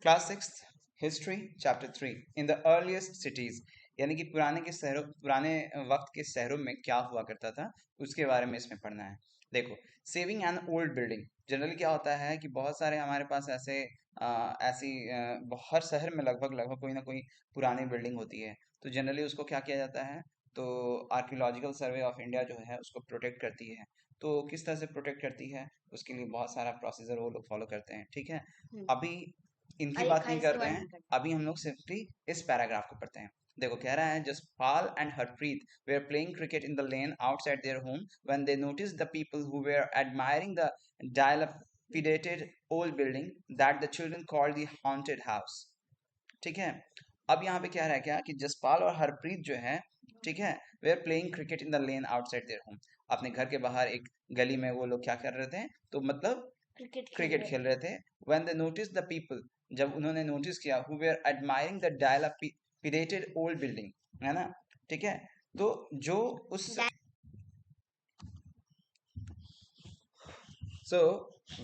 Class 6 history chapter 3 in the earliest cities, यानी कि पुराने वक्त के शहरों में क्या हुआ करता था उसके बारे में इसमें पढ़ना है। देखो, saving an old building, generally क्या होता है कि बहुत सारे हमारे पास हर शहर में लगभग लगभग कोई ना कोई पुरानी बिल्डिंग होती है। तो जनरली उसको क्या किया जाता है, तो आर्कियोलॉजिकल सर्वे ऑफ इंडिया जो है उसको प्रोटेक्ट करती है। तो किस तरह से प्रोटेक्ट करती है, उसके लिए बहुत सारा प्रोसीजर वो लोग फॉलो करते हैं। ठीक है, अभी इनकी बात नहीं करते हैं, अभी हम लोग सिंपली इस पैराग्राफ को पढ़ते हैं। देखो, कह रहा है Jaspal and Harpreet were playing cricket in the lane outside their home when they notice the people who were admiring the dilapidated old building that the children called the haunted house। ठीक है, अब यहाँ पे क्या रहा है क्या कि जसपाल और हरप्रीत जो है, ठीक है, we are playing cricket in the lane outside their home. अपने घर के बाहर एक गली में वो लोग क्या कर रहे थे, तो मतलब क्रिकेट खेल रहे थे। When they notice the people, जब उन्होंने नोटिस किया, who way are admiring the dilapidated old building, है ना। ठीक है, तो जो उस सो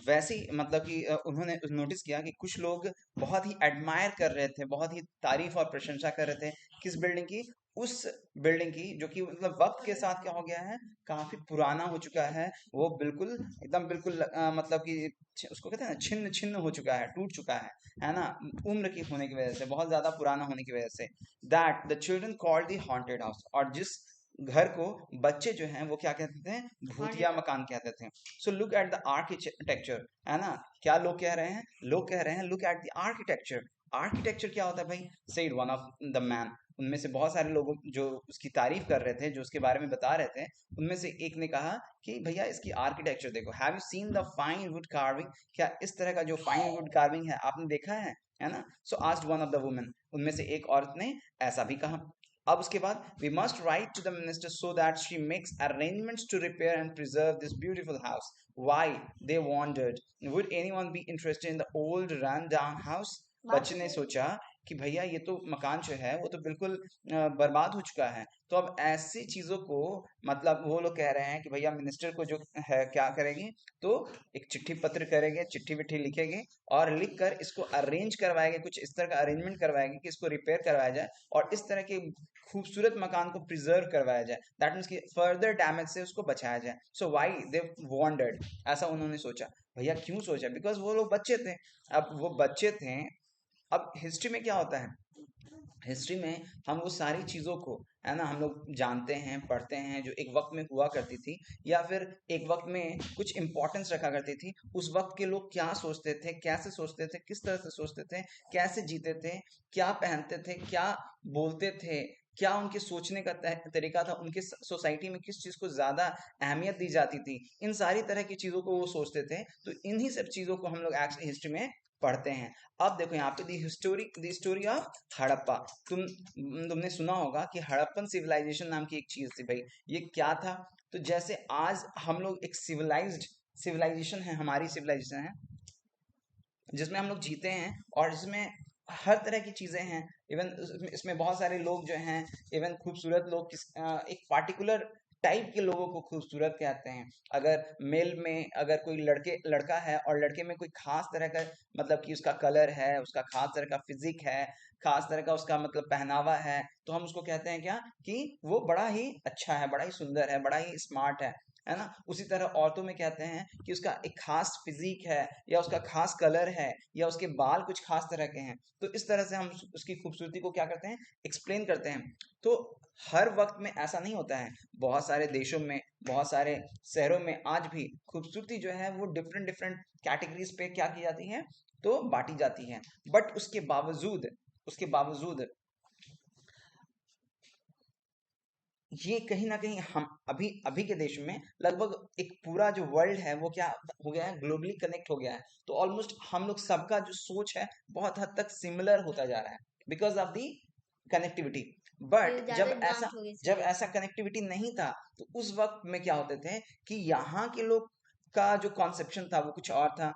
वैसे ही मतलब कि उन्होंने नोटिस किया कि कुछ लोग बहुत ही एडमायर कर रहे थे, बहुत ही तारीफ और प्रशंसा कर रहे थे किस बिल्डिंग की, उस बिल्डिंग की जो कि मतलब वक्त के साथ क्या हो गया है, काफी पुराना हो चुका है। वो बिल्कुल एकदम बिल्कुल मतलब कि उसको कहते हैं ना, छिन्न छिन्न हो चुका है, टूट चुका है ना, उम्र की होने की वजह से, बहुत ज्यादा पुराना होने की वजह से। That the children called the haunted house, और जिस घर को बच्चे जो हैं वो क्या कहते थे, भूतिया मकान कहते थे। So look at the architecture, है ना। क्या लोग कह रहे हैं, लोग कह रहे हैं look at the architecture. Architecture क्या होता है भाई, said one of the man. उनमें से बहुत सारे लोग जो उसकी तारीफ कर रहे थे, जो उसके बारे में बता रहे थे, उनमें से एक ने कहा कि भैया इसकी आर्किटेक्चर देखो, have you seen the fine wood carving, क्या इस तरह का जो फाइन वुड कार्विंग है आपने देखा है ना। So asked one of the women, उनमें से एक औरत ने ऐसा भी कहा। अब उसके बाद, we must write to the minister so that she makes arrangements to repair and preserve this beautiful house. Why they wondered, would anyone be interested in the old run down house. बच्चे ने सोचा कि भैया ये तो मकान जो है वो तो बिल्कुल बर्बाद हो चुका है। तो अब ऐसी चीजों को, मतलब वो लोग कह रहे हैं कि भैया मिनिस्टर को जो है क्या करेंगे, तो एक चिट्ठी पत्र करेंगे, चिट्ठी विट्ठी लिखेंगे और लिख कर इसको अरेंज करवाएंगे, कुछ इस तरह का अरेंजमेंट करवाएंगे कि इसको रिपेयर करवाया जाए और इस तरह के खूबसूरत मकान को प्रिजर्व करवाया जाए। दैट मीन्स कि फर्दर डैमेज से उसको बचाया जाए। सो व्हाई दे वॉन्डर्ड, ऐसा उन्होंने सोचा। भैया क्यों सोचा, बिकॉज वो लोग बच्चे थे। अब वो बच्चे थे, अब हिस्ट्री में क्या होता है, हिस्ट्री में हम वो सारी चीज़ों को, है ना, हम लोग जानते हैं, पढ़ते हैं, जो एक वक्त में हुआ करती थी या फिर एक वक्त में कुछ इंपॉर्टेंस रखा करती थी। उस वक्त के लोग क्या सोचते थे, कैसे सोचते थे, किस तरह से सोचते थे, कैसे जीते थे, क्या पहनते थे, क्या बोलते थे, क्या उनके सोचने का तरीका था, उनके सोसाइटी में किस चीज़ को ज़्यादा अहमियत दी जाती थी, इन सारी तरह की चीज़ों को वो सोचते थे। तो इन्हीं सब चीज़ों को हम लोग एक्चुअली हिस्ट्री में पढ़ते हैं। अब देखो यहाँ पे दी स्टोरी ऑफ हड़प्पा। तुमने सुना होगा कि हड़प्पन सिविलाइजेशन नाम की एक चीज थी भाई। ये क्या था, तो जैसे आज हम लोग एक सिविलाइज्ड सिविलाइजेशन है, हमारी सिविलाइजेशन है जिसमें हम लोग जीते हैं और जिसमें हर तरह की चीजें हैं। इवन इसमें बहुत सारे लोग जो हैं, इवन खूबसूरत लोग एक पार्टिकुलर टाइप के लोगों को खूबसूरत कहते हैं। अगर मेल में अगर कोई लड़का है और लड़के में कोई खास तरह का, मतलब कि उसका कलर है, उसका खास तरह का फिजिक है, खास तरह का उसका मतलब पहनावा है, तो हम उसको कहते हैं क्या, कि वो बड़ा ही अच्छा है, बड़ा ही सुंदर है, बड़ा ही स्मार्ट है ना। उसी तरह औरतों में कहते हैं कि उसका एक खास फिजिक है, या उसका खास कलर है, या उसके बाल कुछ खास तरह के हैं। तो इस तरह से हम उसकी खूबसूरती को क्या करते हैं, एक्सप्लेन करते हैं। तो हर वक्त में ऐसा नहीं होता है, बहुत सारे देशों में, बहुत सारे शहरों में आज भी खूबसूरती जो है वो डिफरेंट डिफरेंट कैटेगरीज पे क्या की जाती है, तो बांटी जाती है। बट उसके बावजूद ये कहीं ना कहीं हम अभी अभी के देश में लगभग एक पूरा जो वर्ल्ड है वो क्या हो गया है, ग्लोबली कनेक्ट हो गया है। तो ऑलमोस्ट हम लोग सबका जो सोच है बहुत हद तक सिमिलर होता जा रहा है because of the connectivity. But जब ऐसा कनेक्टिविटी नहीं था, तो उस वक्त में क्या होते थे कि यहाँ के लोग का जो कॉन्सेप्शन था वो कुछ और था।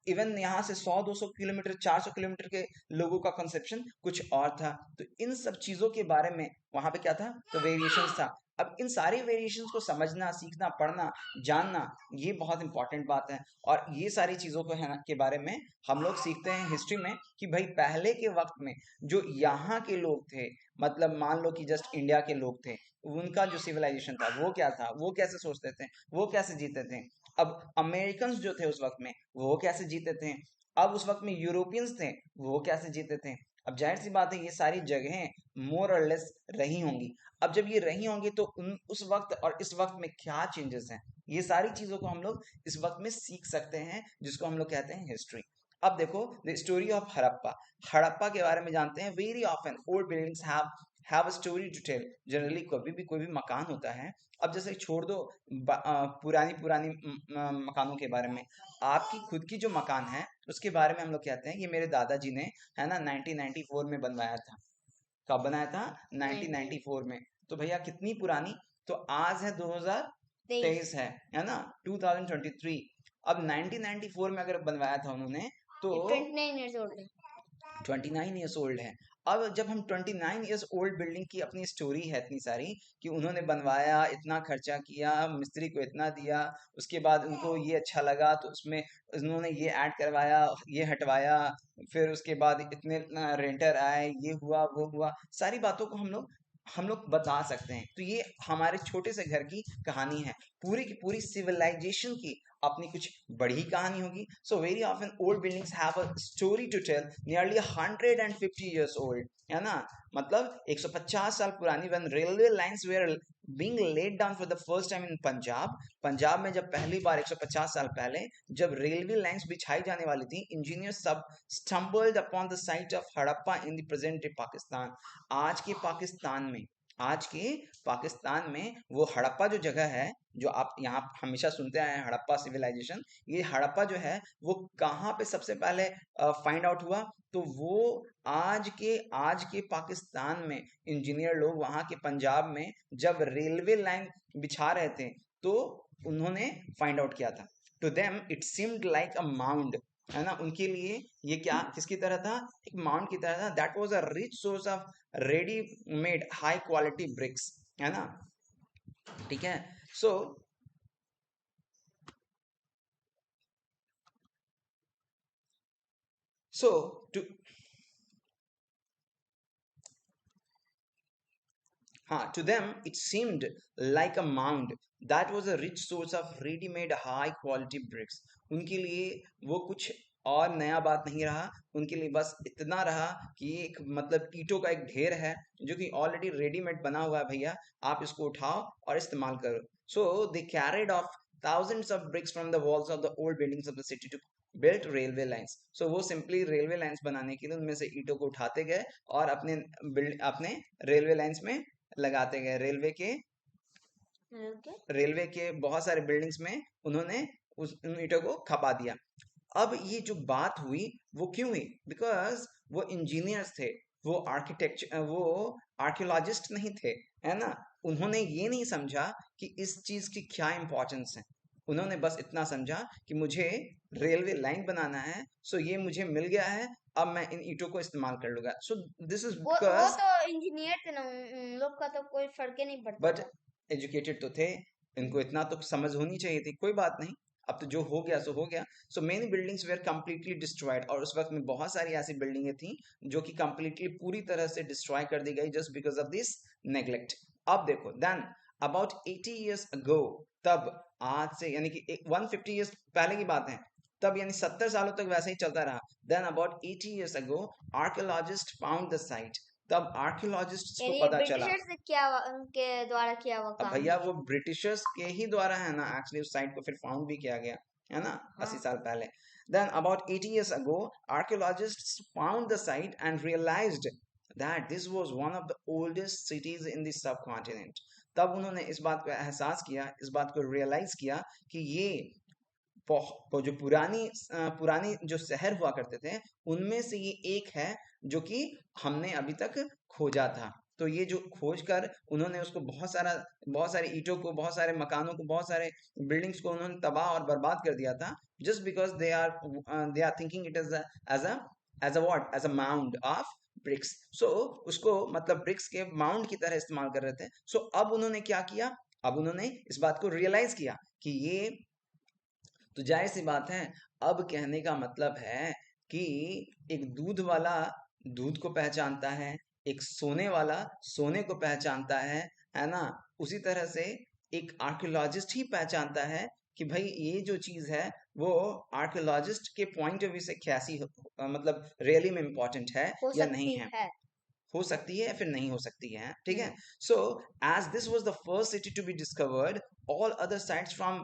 इवन यहाँ से 100-200 किलोमीटर, 400 किलोमीटर के लोगों का कंसेप्शन कुछ और था। तो इन सब चीजों के बारे में वहां पे क्या था, तो वेरिएशंस था। अब इन सारे वेरिएशंस को समझना, सीखना, पढ़ना, जानना, ये बहुत इंपॉर्टेंट बात है। और ये सारी चीज़ों को है ना के बारे में हम लोग सीखते हैं हिस्ट्री में कि भाई पहले के वक्त में जो यहाँ के लोग थे, मतलब मान लो कि जस्ट इंडिया के लोग थे, उनका जो सिविलाइजेशन था वो क्या था, वो कैसे सोचते थे, वो कैसे जीते थे। अब अमेरिकन जो थे उस वक्त में वो कैसे जीते थे, अब उस वक्त में यूरोपियंस थे वो कैसे जीते थे। अब जाहिर सी बात है ये सारी जगहें मोर और लेस रही होंगी। अब जब ये रही होंगी तो उस वक्त और इस वक्त में क्या चेंजेस हैं, ये सारी चीजों को हम लोग इस वक्त में सीख सकते हैं, जिसको हम लोग कहते हैं हिस्ट्री। अब देखो the story of Harappa. Harappa के बारे में जानते हैं। Very often old buildings have a story to tell. Generally कोई भी मकान होता है, अब जैसे छोड़ दो पुरानी पुरानी मकानों के बारे में, आपकी खुद की जो मकान है उसके बारे में हम लोग कहते हैं ये मेरे दादाजी ने है ना 1994 में बनवाया था। कब बनाया था? 1994 में। तो भैया कितनी पुरानी, तो आज है 2023 है ना 2023। अब 1994 में अगर बनवाया था उन्होंने तो 29 years old है। 29 ईयर्स ओल्ड है। अब जब हम 29 ईयर्स ओल्ड बिल्डिंग की अपनी स्टोरी है इतनी सारी कि उन्होंने बनवाया, इतना खर्चा किया, मिस्त्री को इतना दिया, उसके बाद उनको ये अच्छा लगा तो उसमें उन्होंने ये ऐड करवाया, ये हटवाया, फिर उसके बाद इतने रेंटर आए, ये हुआ वो हुआ, सारी बातों को हम लोग बता सकते हैं। तो ये हमारे छोटे से घर की कहानी है। पूरी की पूरी सिविलाइजेशन की अपनी कुछ बड़ी कहानी होगी। So very often old buildings have a story to tell. Nearly 150 years old, है ना, मतलब 150 साल पुरानी। when railway lines were being laid down for the first time in Punjab में जब पहली बार 150 साल पहले जब रेलवे लाइंस बिछाई जाने वाली थी, इंजीनियर्स सब stumbled upon the site of Harappa in the present day Pakistan. आज के पाकिस्तान में, आज के पाकिस्तान में वो हड़प्पा जो जगह है, जो आप यहाँ हमेशा सुनते आए हैं हड़प्पा सिविलाइजेशन, ये हड़प्पा जो है वो कहाँ पे सबसे पहले फाइंड आउट हुआ, तो वो आज के पाकिस्तान में इंजीनियर लोग वहाँ के पंजाब में जब रेलवे लाइन बिछा रहे थे तो उन्होंने फाइंड आउट किया था। To them it seemed like a mound, है ना, उनके लिए ये क्या किसकी तरह था, एक माउंट की तरह था। That was a rich source of ready made high quality bricks, है ना, ठीक है। सो so to to them it seemed like a mound that was a rich source of ready made high quality bricks। उनके लिए वो कुछ और नया बात नहीं रहा, उनके लिए बस इतना रहा कि एक मतलब ईंटों का एक ढेर है जो कि ऑलरेडी रेडीमेड बना हुआ है, भैया आप इसको उठाओ और इस्तेमाल करो। So they carried off thousands of bricks from the walls of the old buildings of the city to built railway lines। so वो सिंपली रेलवे लाइंस बनाने के लिए उनमें से ईंटों को उठाते गए और अपने रेलवे लाइंस में लगाते गए। रेलवे के बहुत सारे बिल्डिंग्स में उन्होंने उन ईंटों को खपा दिया। अब ये जो बात हुई वो क्यों हुई, बिकॉज वो इंजीनियर्स थे, वो आर्कियोलॉजिस्ट नहीं थे, है ना। उन्होंने ये नहीं समझा कि इस चीज की क्या इंपॉर्टेंस है। उन्होंने बस इतना समझा कि मुझे रेलवे लाइन बनाना है, सो ये मुझे मिल गया है, अब मैं इन ईंटों को इस्तेमाल कर लूंगा। सो दिस इज वो बिकॉज तो इंजीनियर थे ना, उन लोग का तो कोई फर्क ही नहीं पड़ता बट था। एजुकेटेड तो थे, इनको इतना तो समझ होनी चाहिए थी। कोई बात नहीं, अब तो जो हो गया सो हो गया। So many buildings were completely destroyed, और उस वक्त में बहुत सारी ऐसी बिल्डिंगें थी जो कि कंप्लीटली पूरी तरह से डिस्ट्रॉय कर दी गई just because of this neglect. अब देखो देन अबाउट 80 years ago, तब आज से यानी कि 150 years पहले की बात है, तब यानी 70 सालों तक वैसे ही चलता रहा। Then about 80 years ago archaeologist found the site. तब आर्कियोलॉजिस्ट को यानी पता चला, ब्रिटिशर्स के द्वारा किया हुआ अब काम भैया है। वो ब्रिटिशर्स के ही द्वारा है ना एक्चुअली उस साइट को फिर फाउंड भी किया गया, है ना, 80 साल पहले। Then about 80 years ago archaeologists found the site and realized that this was one of the oldest cities in the subcontinent। तब उन्होंने इस बात को एहसास किया, इस बात को रियलाइज किया कि ये जो पुरानी जो शहर हुआ करते थे उनमें से ये एक है जो कि हमने अभी तक खोजा था। तो ये जो खोज कर उन्होंने उसको बहुत सारे ईंटों को, बहुत सारे मकानों को, बहुत सारे बिल्डिंग्स को उन्होंने तबाह और बर्बाद कर दिया था, just because they are thinking it as a what, as a mound of bricks. So उसको मतलब ब्रिक्स के माउंट की तरह इस्तेमाल कर रहे थे। सो अब उन्होंने क्या किया, अब उन्होंने इस बात को रियलाइज किया कि ये तो जाहिर सी बात है, अब कहने का मतलब है कि एक दूध वाला दूध को पहचानता है, एक सोने वाला सोने को पहचानता है ना। उसी तरह से एक आर्कियोलॉजिस्ट ही पहचानता है कि भाई ये जो चीज है वो आर्कियोलॉजिस्ट के पॉइंट ऑफ व्यू से कैसी मतलब रियली में इम्पोर्टेंट है हो या नहीं सकती है, है। हो सकती है या फिर नहीं हो सकती है, ठीक है। Hmm, so as this was the first city to be discovered, all other sites from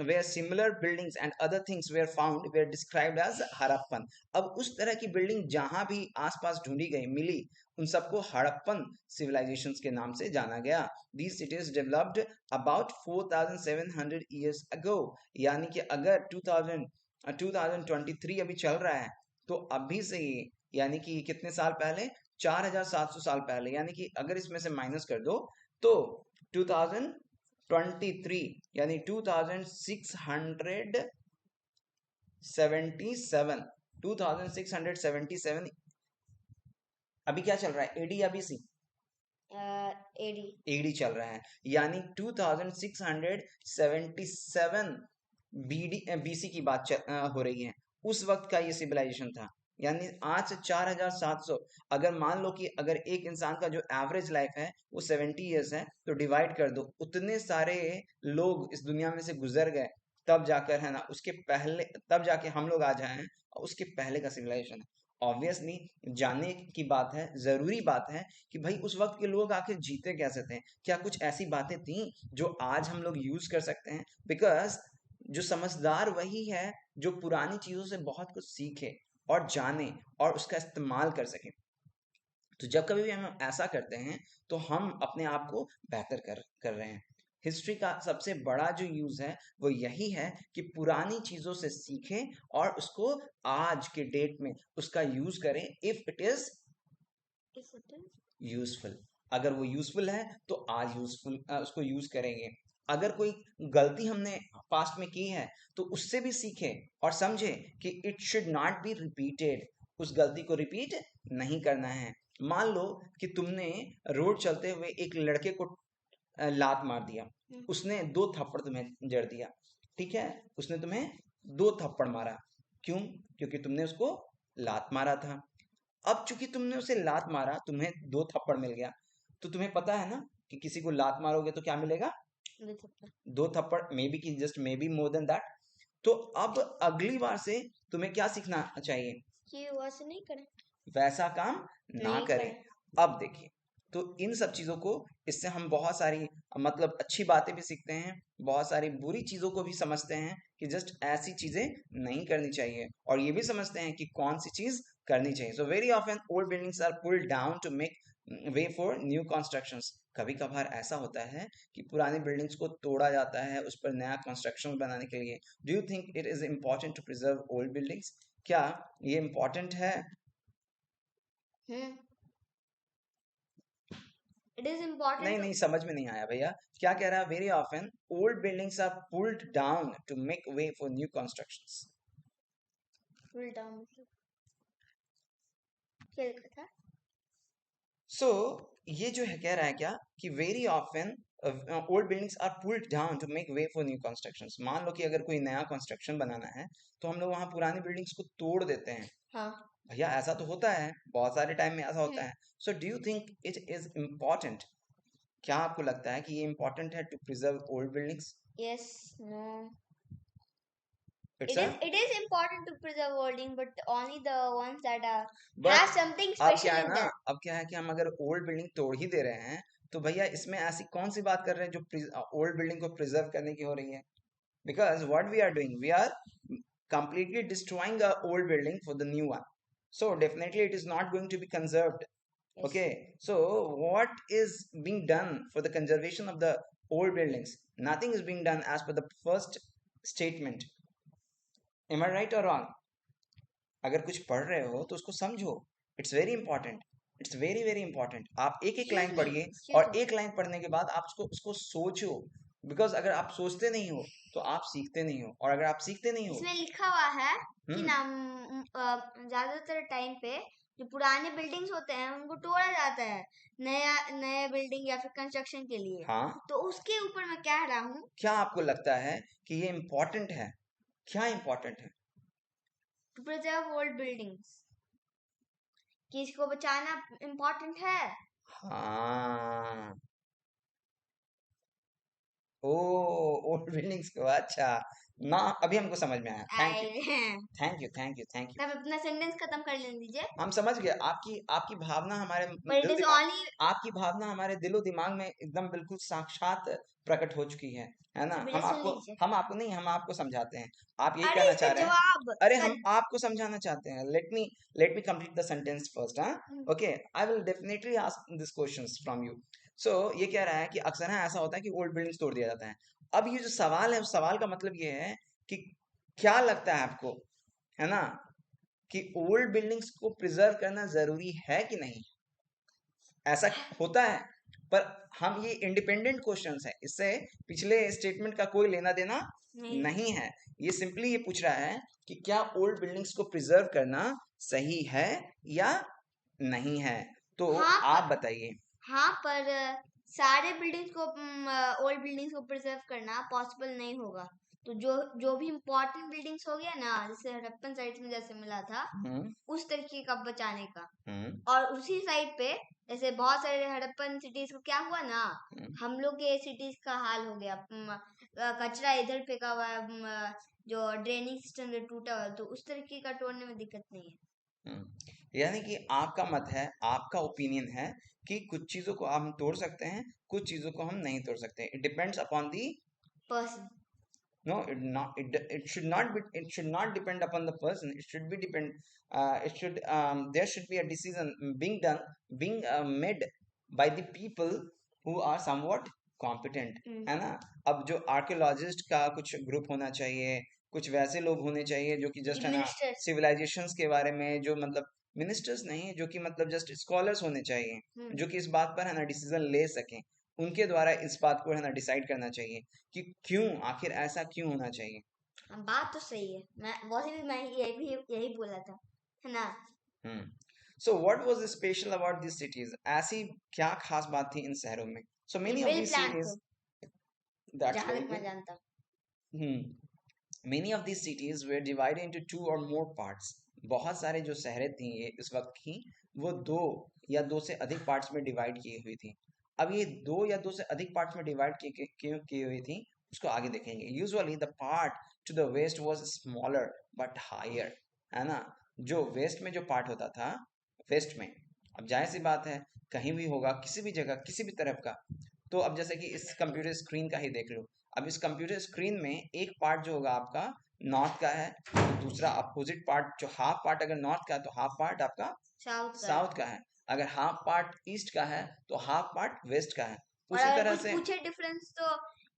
where similar buildings and other things were found were described as Harappan. अब उस तरह की बिल्डिंग जहां भी आसपास ढूंढी गई मिली, उन सबको हड़प्पन सिविलाइजेशंस के नाम से जाना गया। These cities developed about 4700 years ago। यानी कि अगर 2023 अभी चल रहा है, तो अभी से ये यानी कि कितने साल पहले, 4700 साल पहले, यानी कि अगर इसमें से माइनस कर दो तो 2023 यानी 2677 अभी क्या चल रहा है, एडी या बीसी? एडी। एडी चल रहा है, यानी 2677 बीसी की बात हो रही है। उस वक्त का ये सिविलाइजेशन था। यानी आज से 4700, अगर मान लो कि अगर एक इंसान का जो एवरेज लाइफ है वो 70 इयर्स है, तो डिवाइड कर दो, उतने सारे लोग इस दुनिया में से गुजर गए, तब जाकर है ना उसके पहले, तब जाके हम लोग आ जाए हैं, उसके पहले का सिविलाइजेशन है। ऑब्वियसली जानने की बात है, जरूरी बात है कि भाई उस वक्त के लोग आखिर जीते कैसे थे, क्या कुछ ऐसी बातें थी जो आज हम लोग यूज कर सकते हैं? बिकॉज जो समझदार वही है जो पुरानी चीजों से बहुत कुछ सीखे और जाने और उसका इस्तेमाल कर सके। तो जब कभी भी हम ऐसा करते हैं तो हम अपने आप को बेहतर कर रहे हैं। हिस्ट्री का सबसे बड़ा जो यूज है वो यही है कि पुरानी चीजों से सीखें और उसको आज के डेट में उसका यूज करें, इफ इट इज यूजफुल। अगर वो यूजफुल है तो आज यूजफुल उसको यूज करेंगे। अगर कोई गलती हमने पास्ट में की है तो उससे भी सीखे और समझे कि it should not be repeated, उस गलती को रिपीट नहीं करना है। मान लो कि तुमने रोड चलते हुए एक लड़के को लात मार दिया, उसने 2 थप्पड़ तुम्हें जड़ दिया, ठीक है, उसने तुम्हें 2 थप्पड़ मारा, क्यों? क्योंकि तुमने उसको लात मारा था। अब चूंकि तुमने उसे लात मारा, तुम्हें 2 थप्पड़ मिल गया, तो तुम्हें पता है ना कि किसी को लात मारोगे तो क्या मिलेगा? 2 थप्पड़, मे बी की just may be more than that. तो अब अगली बार से तुम्हें क्या सीखना चाहिए? कि वैसे नहीं करें, वैसा काम ना नहीं करें। करें। अब देखिए, तो इन सब चीजों को, इससे हम बहुत सारी मतलब अच्छी बातें भी सीखते हैं, बहुत सारी बुरी चीजों को भी समझते हैं कि जस्ट ऐसी चीजें नहीं करनी चाहिए, और ये भी समझते हैं कि कौन सी चीज करनी चाहिए। So very often old buildings are pulled down to make way for new constructions. कभी कभार ऐसा होता है कि पुरानी बिल्डिंग्स को तोड़ा जाता है उस पर नया कंस्ट्रक्शन बनाने के लिए। Do you think it is important to preserve old buildings? क्या ये इम्पोर्टेंट है? इट इज इम्पोर्टेंट नहीं टू नहीं, समझ में नहीं आया भैया, क्या कह रहा है? Very often old buildings are pulled down to make way for new constructions. Pull down, मतलब क्या लिखा था? सो ये जो है कह रहा है क्या कि very often old buildings are pulled down to make way for new constructions. मान लो कि अगर कोई नया कंस्ट्रक्शन बनाना है तो हम लोग वहां पुरानी बिल्डिंग्स को तोड़ देते हैं। हाँ। भैया ऐसा तो होता है, बहुत सारे टाइम में ऐसा होता है। So do you think it is important? क्या आपको लगता है कि ये इम्पोर्टेंट है to preserve old buildings? Yes, no. It's It is important to preserve holding, but only the ones that are but have something अब क्या special है in ना, them. अब क्या है कि हम अगर ओल्ड बिल्डिंग तोड़ ही दे रहे हैं तो भैया इसमें ऐसी कौन सी बात कर रहे हैं जो ओल्ड बिल्डिंग को प्रिजर्व करने की हो रही है? Because what we are doing, we are completely destroying a old building for the new one, so definitely it is not going to be conserved. Yes. Okay, so what is being done for the conservation of the old buildings? Nothing is being done as per the first statement. Am I right or wrong? अगर कुछ पढ़ रहे हो तो उसको समझो, it's very important, it's very very important. आप एक एक लाइन पढ़िए और एक लाइन पढ़ने के बाद आप उसको सोचो, बिकॉज अगर आप सोचते नहीं हो तो आप सीखते नहीं हो, और अगर आप सीखते नहीं हो, इसमें लिखा हुआ है कि नाम ज्यादातर टाइम पे जो पुराने बिल्डिंग्स होते हैं उनको तोड़ा जाता है नया बिल्डिंग या फिर कंस्ट्रक्शन के लिए। हाँ, तो उसके ऊपर मैं कह रहा हूँ क्या आपको लगता है कि ये इम्पोर्टेंट है? क्या इम्पोर्टेंट है? टू प्रिजर्व ओल्ड बिल्डिंग्स, कि इसको बचाना इम्पोर्टेंट है। हाँ, ओ, ओल्ड बिल्डिंग्स को, अच्छा ना, अभी हमको समझ में आया। Thank you, thank you, thank you, thank you. तब अपना सेंटेंस खत्म कर लेने दीजिए। हम समझ गए आपकी आपकी भावना हमारे बट इट दिल इज दिमाग ओनली आपकी भावना हमारे दिलो दिमाग में एकदम बिल्कुल साक्षात प्रकट हो चुकी है ना? मेरा सुन लीजिए। हम आपको नहीं, हम आपको समझाते हैं। आप यही अरे कहना इसका चाह रहे हैं? जवाब अरे इसका हम आपको समझाना चाहते हैं। Let me complete the sentence first. हाँ, okay, I will definitely ask this questions from you. So ये कह रहा है कि अक्सर है ऐसा होता है कि ओल्ड बिल्डिंग्स तोड़ दिया जाता है। अब ये जो सवाल है, उस सवाल का मतलब ये है कि क्या लगता है आपको, है ना, कि ओल्ड बिल्डिंग्स को प्रिजर्व करना जरूरी है कि नहीं? ऐसा होता है, पर हम ये इंडिपेंडेंट क्वेश्चंस है, इससे पिछले स्टेटमेंट का कोई लेना देना नहीं है। ये सिंपली ये पूछ रहा है कि क्या ओल्ड बिल्डिंग्स को प्रिजर्व करना सही है या नहीं है। तो हाँ, आप बताइए। हाँ, पर सारे बिल्डिंग्स को ओल्ड बिल्डिंग्स को प्रिजर्व करना पॉसिबल नहीं होगा। तो जो जो भी इम्पोर्टेंट बिल्डिंग्स हो गया ना, जैसे हड़प्पन साइट्स में जैसे मिला था, उस तरीके का बचाने का। और उसी साइड पे जैसे बहुत सारे हड़प्पन सिटीज को क्या हुआ ना, हम लोग के सिटीज का हाल हो गया। कचरा इधर फेंका हुआ है, जो ड्रेनिंग सिस्टम जो टूटा हुआ है, तो उस तरीके का तोड़ने में दिक्कत नहीं है। यानी कि आपका मत है, आपका ओपिनियन है कि कुछ चीजों को हम तोड़ सकते हैं, कुछ चीजों को हम नहीं तोड़ सकते। It depends upon the person. No, it should not be, it should not depend upon the person. It should be depend, it should, there should be a decision being made by the people who are somewhat competent, है ना? अब जो archaeologist का कुछ group होना चाहिए, कुछ वैसे लोग होने चाहिए जो कि जस्ट, है ना, सिविलाइजेशंस के बारे में, जो मतलब मिनिस्टर्स नहीं, जो कि मतलब जस्ट स्कॉलर्स होने चाहिए, जो कि इस बात पर, है ना, डिसीजन ले सकें। उनके द्वारा इस बात को, है ना, डिसाइड करना चाहिए कि क्यों, आखिर ऐसा क्यों होना चाहिए। बात तो सही है, मैं यही बोला था, है ना? So what was special about these cities? ऐसी क्या खास बात थी इन शहरों में? So many of these cities, that's जहाँ very तक मैं good. जानता Many of these cities were divided into 2 or more parts. बहुत सारे जो शहरें थी ये इस वक्त की, वो 2 या 2 से अधिक पार्ट्स में डिवाइड की हुई थी। अब ये 2 या 2 से अधिक पार्ट्स में डिवाइड क्यों की हुई थी, उसको आगे देखेंगे। Usually the part to the west was smaller but higher, है ना? जो वेस्ट में जो पार्ट होता था, वेस्ट में, अब जाहिर सी बात है, कहीं भी होगा, किसी भी जगह, किसी भी तरफ का। तो अब जैसे कि इस कंप्यूटर स्क्रीन का ही देख लो। अब इस कंप्यूटर स्क्रीन में एक पार्ट जो होगा आपका नॉर्थ का है, दूसरा अपोजिट पार्ट, जो हाफ पार्ट अगर नॉर्थ का है तो हाफ पार्ट आपका साउथ का है। अगर हाफ पार्ट ईस्ट का है तो हाफ पार्ट वेस्ट का है। उसी तरह से पूछे डिफरेंस तो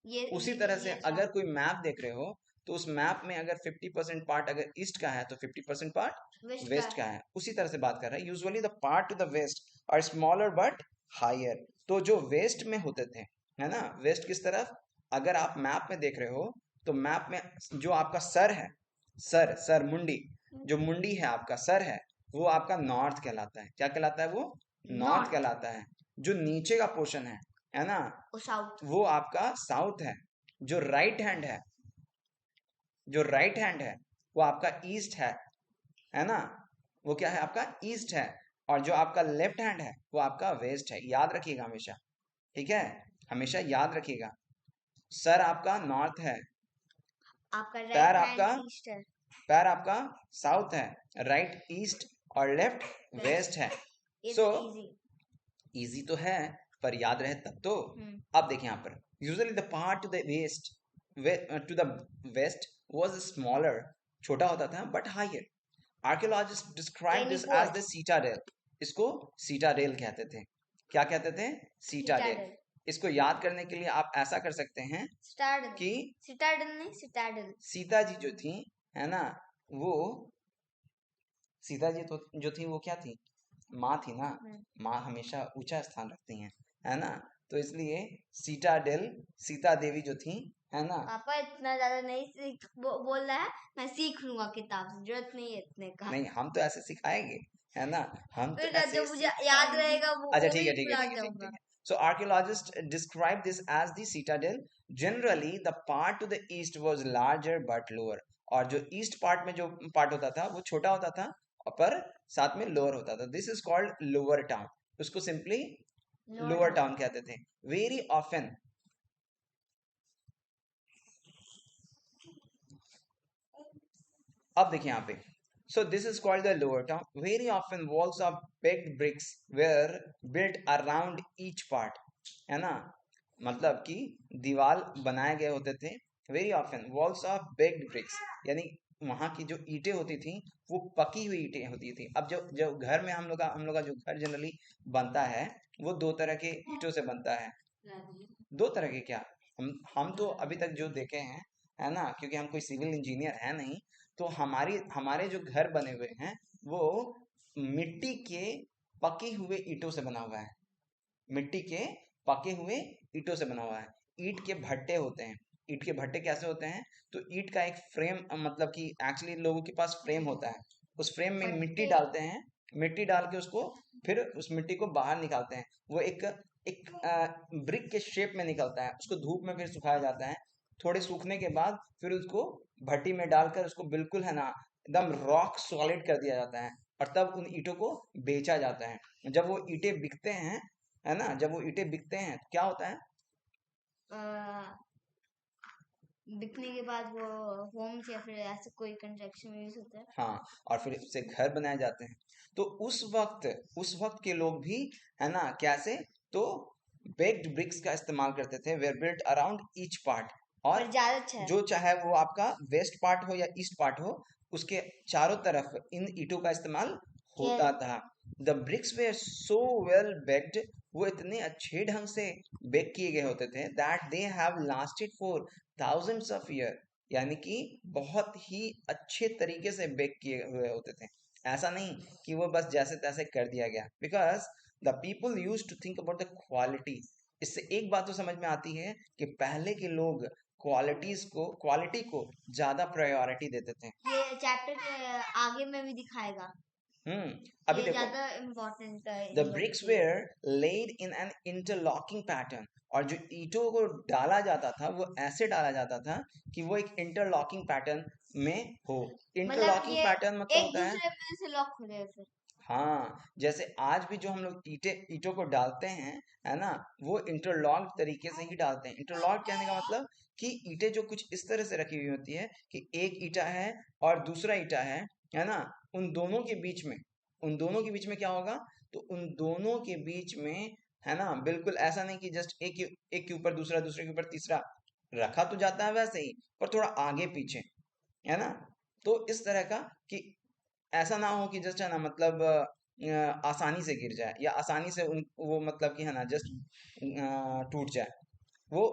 ये उसी तरह से अगर कोई मैप देख रहे हो तो उस मैप में अगर 50% पार्ट अगर ईस्ट का है तो 50% पार्ट वेस्ट का है। उसी तरह से बात कर रहा है। Usually the part to the west are smaller but higher. तो जो वेस्ट में होते थे, है ना, वेस्ट किस तरफ, अगर आप मैप में देख रहे हो तो मैप में जो आपका सर है, सर मुंडी, जो मुंडी है आपका, सर है, वो आपका नॉर्थ कहलाता है। क्या कहलाता है? वो नॉर्थ कहलाता है। जो नीचे का पोर्शन है ना, वो आपका साउथ है। जो राइट हैंड है, जो राइट हैंड है वो आपका ईस्ट है ना, वो क्या है? आपका ईस्ट है। और जो आपका लेफ्ट हैंड है वो आपका वेस्ट है। याद रखिएगा हमेशा, ठीक है? हमेशा याद रखिएगा। सर आपका नॉर्थ है, आपका पैर आपका ईस्ट है, पैर आपका साउथ है, राइट ईस्ट और लेफ्ट वेस्ट है। सो इजी तो है, पर याद रहे तब तो। अब देखिए यहाँ पर, usually the part to the west to the west was smaller, छोटा होता था, but higher. Archaeologist describe this as the citadel. इसको सीटाडेल कहते थे। क्या कहते थे? सीटाडेल। इसको याद करने के लिए आप ऐसा कर सकते हैं कि सीटाडेल नहीं, सीटाडेल। सीता जी जो थी, है ना, वो सीता जी तो जो थी वो क्या थी? माँ थी ना। माँ हमेशा ऊंचा स्थान रखती हैं, है ना? तो इसलिए सीटाडेल, सीता देवी जो थी, है ना। पापा इतना ज्यादा नहीं बोल रहा है, मैं सीख लूंगा किताब से, जरूरत नहीं है इतने का। नहीं, हम तो ऐसे सिखाएंगे, है ना। हम तो फिर ऐसे जो मुझे याद रहेगा वो अच्छा वो ठीक भी है ठीक है भुला ठीक है ठीक जाऊंगा। ठीक है। So archaeologists describe this as the citadel. Generally, the part to the east was larger but lower. और जो ईस्ट पार्ट में जो पार्ट होता था वो छोटा होता था पर साथ में लोअर होता था. This is called lower town. उसको simply lower lower town. Town कहते थे. वेरी ऑफन, अब देखिए यहाँ पे, so this is called the lower town. Very often walls of baked bricks were built around each part, है ना, मतलब कि दीवार बनाए गए होते थे. Very often walls of baked bricks, यानी वहां की जो ईंटें होती थी वो पकी हुई ईंटें होती थी. अब जो घर में हम लोग का जो घर जनरली बनता है वो दो तरह के ईंटों से बनता है. दो तरह के क्या, हम तो अभी तक जो देखे हैं, है ना, क्योंकि हम कोई सिविल इंजीनियर है नहीं, तो हमारे जो घर बने हुए हैं वो मिट्टी के पके हुए ईंटों से बना हुआ है. मिट्टी के पके हुए ईंटों से बना हुआ है. ईंट के भट्टे होते हैं. ईंट के भट्टे कैसे होते हैं, तो ईंट का एक फ्रेम, मतलब कि एक्चुअली लोगों के पास फ्रेम होता है, उस फ्रेम में मिट्टी डालते हैं, मिट्टी डाल के उसको फिर उस मिट्टी को बाहर निकालते हैं. वो एक एक ब्रिक के शेप में निकलता है. उसको धूप में फिर सुखाया जाता है. थोड़े सूखने के बाद फिर उसको भट्टी में डालकर उसको बिल्कुल, है ना, एकदम रॉक सॉलिड कर दिया जाता है. और तब उन ईंटों को बेचा जाता है. जब वो ईंटें बिकते हैं, है ना, जब वो ईंटें बिकते हैं तो क्या होता है, बिकने के बाद वो होम्स या फिर ऐसे कोई कंस्ट्रक्शन में यूज होता है. हाँ, और फिर उससे घर बनाए जाते हैं. तो उस वक्त के लोग भी, है ना, कैसे, तो बेक्ड ब्रिक्स का इस्तेमाल करते थे. Were built around each part. और पर ज्यादा अच्छा है. जो चाहे वो आपका वेस्ट पार्ट हो या ईस्ट पार्ट हो, उसके चारों तरफ इन ईंटों का इस्तेमाल होता था. The bricks were so well baked, वो इतने अच्छे ढंग से बेक किए गए होते थे, that they have lasted for thousands of year, यानी कि बहुत ही अच्छे तरीके से बेक किए हुए होते थे. ऐसा नहीं कि वो बस जैसे तैसे कर दिया गया. Because the people use to think about the quality. इससे एक बात तो समझ में आती है कि पहले के लोग क्वालिटी को ज्यादा प्रायोरिटी देते थे. ये चैप्टर के आगे में भी दिखाएगा. अभी ये देखो, ज्यादा इम्पोर्टेंट है द इन लोग ब्रिक्स के लिए. Were laid in an interlocking pattern. और जो ईंटों को डाला जाता था वो ऐसे डाला जाता था कि वो एक इंटरलॉकिंग पैटर्न में हो. मतलब इंटरलॉकिंग ये पैटर्न मतलब एक होता है, दूसरे में से लॉक हो जाए फिर. हाँ, जैसे आज भी जो हम लोग ईंटों को डालते हैं, है ना, वो इंटरलॉक्ड तरीके से ही डालते हैं. इंटरलॉक कहने का मतलब कि ईंटें जो कुछ इस तरह से रखी हुई होती है कि एक ईंटा है और दूसरा ईंटा है ना, उन दोनों के बीच में, उन दोनों के बीच में क्या होगा, तो उन दोनों के बीच में, है ना, बिल्कुल ऐसा नहीं कि जस्ट एक के ऊपर दूसरा, दूसरे के ऊपर तीसरा, रखा तो जाता है वैसे ही, पर थोड़ा आगे पीछे, है ना. तो इस तरह का कि ऐसा ना हो कि जस्ट, है ना, मतलब आसानी से गिर जाए या आसानी से वो मतलब कि, है ना, जस्ट टूट जाए. वो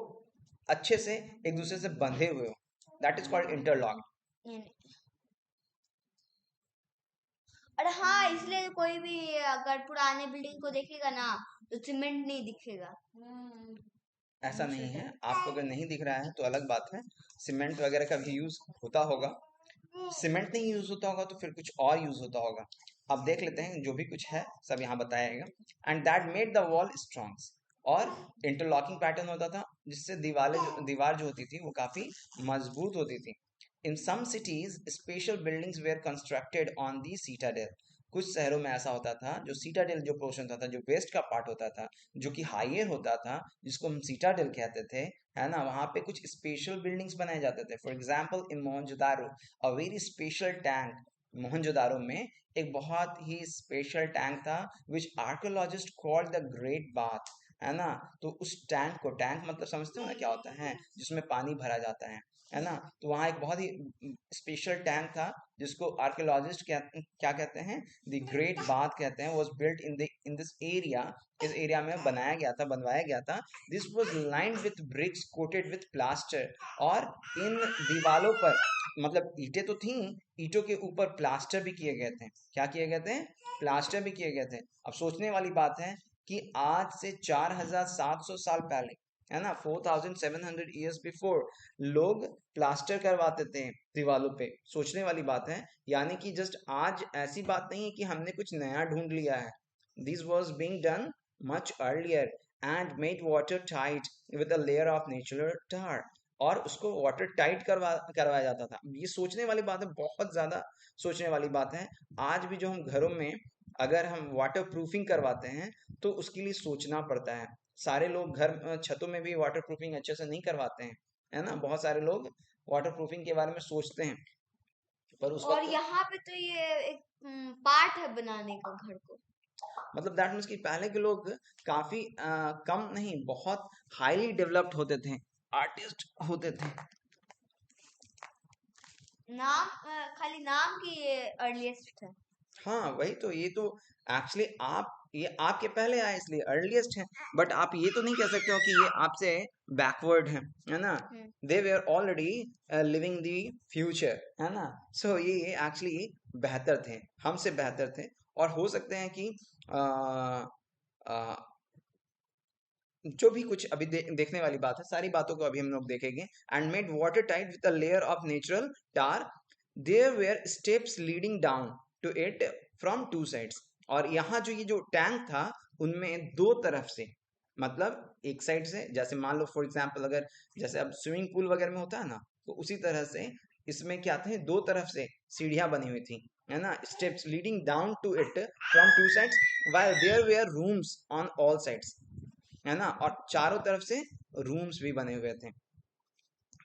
अच्छे से एक दूसरे से बंधे हुए हो. That is called interlock. और हाँ, इसलिए कोई भी अगर पुराने बिल्डिंग को देखेगा ना तो सीमेंट नहीं दिखेगा. ऐसा नहीं है, आपको अगर नहीं दिख रहा है तो अलग बात है. सीमेंट वगैरह का भी यूज होता होगा. सीमेंट नहीं यूज होता होगा तो फिर कुछ और यूज होता होगा. अब देख लेते हैं, जो भी कुछ है सब यहाँ बताएगा. And that made the wall strong. और इंटरलॉकिंग पैटर्न होता था जिससे दीवार जो होती थी वो काफी मजबूत होती थी. In some cities special buildings were constructed on the citadel. कुछ शहरों में ऐसा होता था, जो सीटाडेल जो पोर्शन था, जो वेस्ट का पार्ट होता था, जो कि हाइयर होता था, जिसको हम सीटाडेल कहते थे, है ना, वहां पे कुछ स्पेशल बिल्डिंग्स बनाए जाते थे. For example in Mohenjodaro a very special tank. Mohenjodaro में एक बहुत ही स्पेशल टैंक था which archaeologist called the great bath, है ना. तो उस टैंक को, टैंक मतलब समझते हो ना क्या होता है, जिसमें पानी भरा जाता है ना. तो वहाँ एक बहुत ही स्पेशल टैंक था जिसको आर्कियोलॉजिस्ट क्या कहते हैं, द ग्रेट बाथ कहते हैं. Was built in this area. इस एरिया में बनवाया गया था. This was lined with bricks coated with plaster. और इन दीवालों पर, मतलब ईंटें तो थी, ईंटों के ऊपर प्लास्टर भी किए गए थे. क्या किए गए थे, प्लास्टर भी किए गए थे. अब सोचने वाली बात है कि आज से 4700 साल पहले, है ना, 4700 ईयर्स बिफोर लोग प्लास्टर करवाते थे दीवालों पे। सोचने वाली बात है, यानी कि जस्ट आज ऐसी बात नहीं है कि हमने कुछ नया ढूंढ लिया है। This was being done much earlier and made water tight with a layer of natural tar, और उसको वाटर टाइट करवाया जाता था। ये सोचने वाली बात है, बहुत ज्यादा सोचने वाली बात है। आज भी जो हम घरों में अगर हम वाटर प्रूफिंग करवाते हैं तो उसके लिए सोचना पड़ता है। सारे लोग घर छतों में भी वाटर प्रूफिंग अच्छे से नहीं करवाते हैं, है ना। बहुत सारे लोग वाटर प्रूफिंग के बारे में सोचते हैं, पर उस और वक्त यहाँ पे तो ये एक पार्ट है बनाने का घर को। मतलब दैट मीन्स कि पहले के लोग काफी कम नहीं, बहुत हाईली डेवलप्ड होते थे, आर्टिस्ट होते थे। नाम खाली नाम की ये अर्लीस्ट है। हाँ वही तो, ये तो एक्चुअली ये आपके पहले आए इसलिए अर्लीस्ट है, बट आप ये तो नहीं कह सकते हो कि ये आपसे बैकवर्ड है ना। They were already living the future, है ना। सो ये एक्चुअली बेहतर थे, हमसे बेहतर थे। और हो सकते हैं कि जो भी कुछ अभी देखने वाली बात है, सारी बातों को अभी हम लोग देखेंगे। And made water tight with a layer of natural tar, there were steps leading down to it from two sides. और यहाँ जो ये जो टैंक था उनमें दो तरफ से, मतलब एक साइड से, जैसे मान लो फॉर एग्जांपल अगर जैसे अब स्विमिंग पूल वगैरह में होता है ना, तो उसी तरह से इसमें क्या थे, दो तरफ से सीढ़ियां बनी हुई थी, है ना। Steps leading down to it from two sides while there were rooms on all sides, है ना। और चारों तरफ से रूम्स भी बने हुए थे,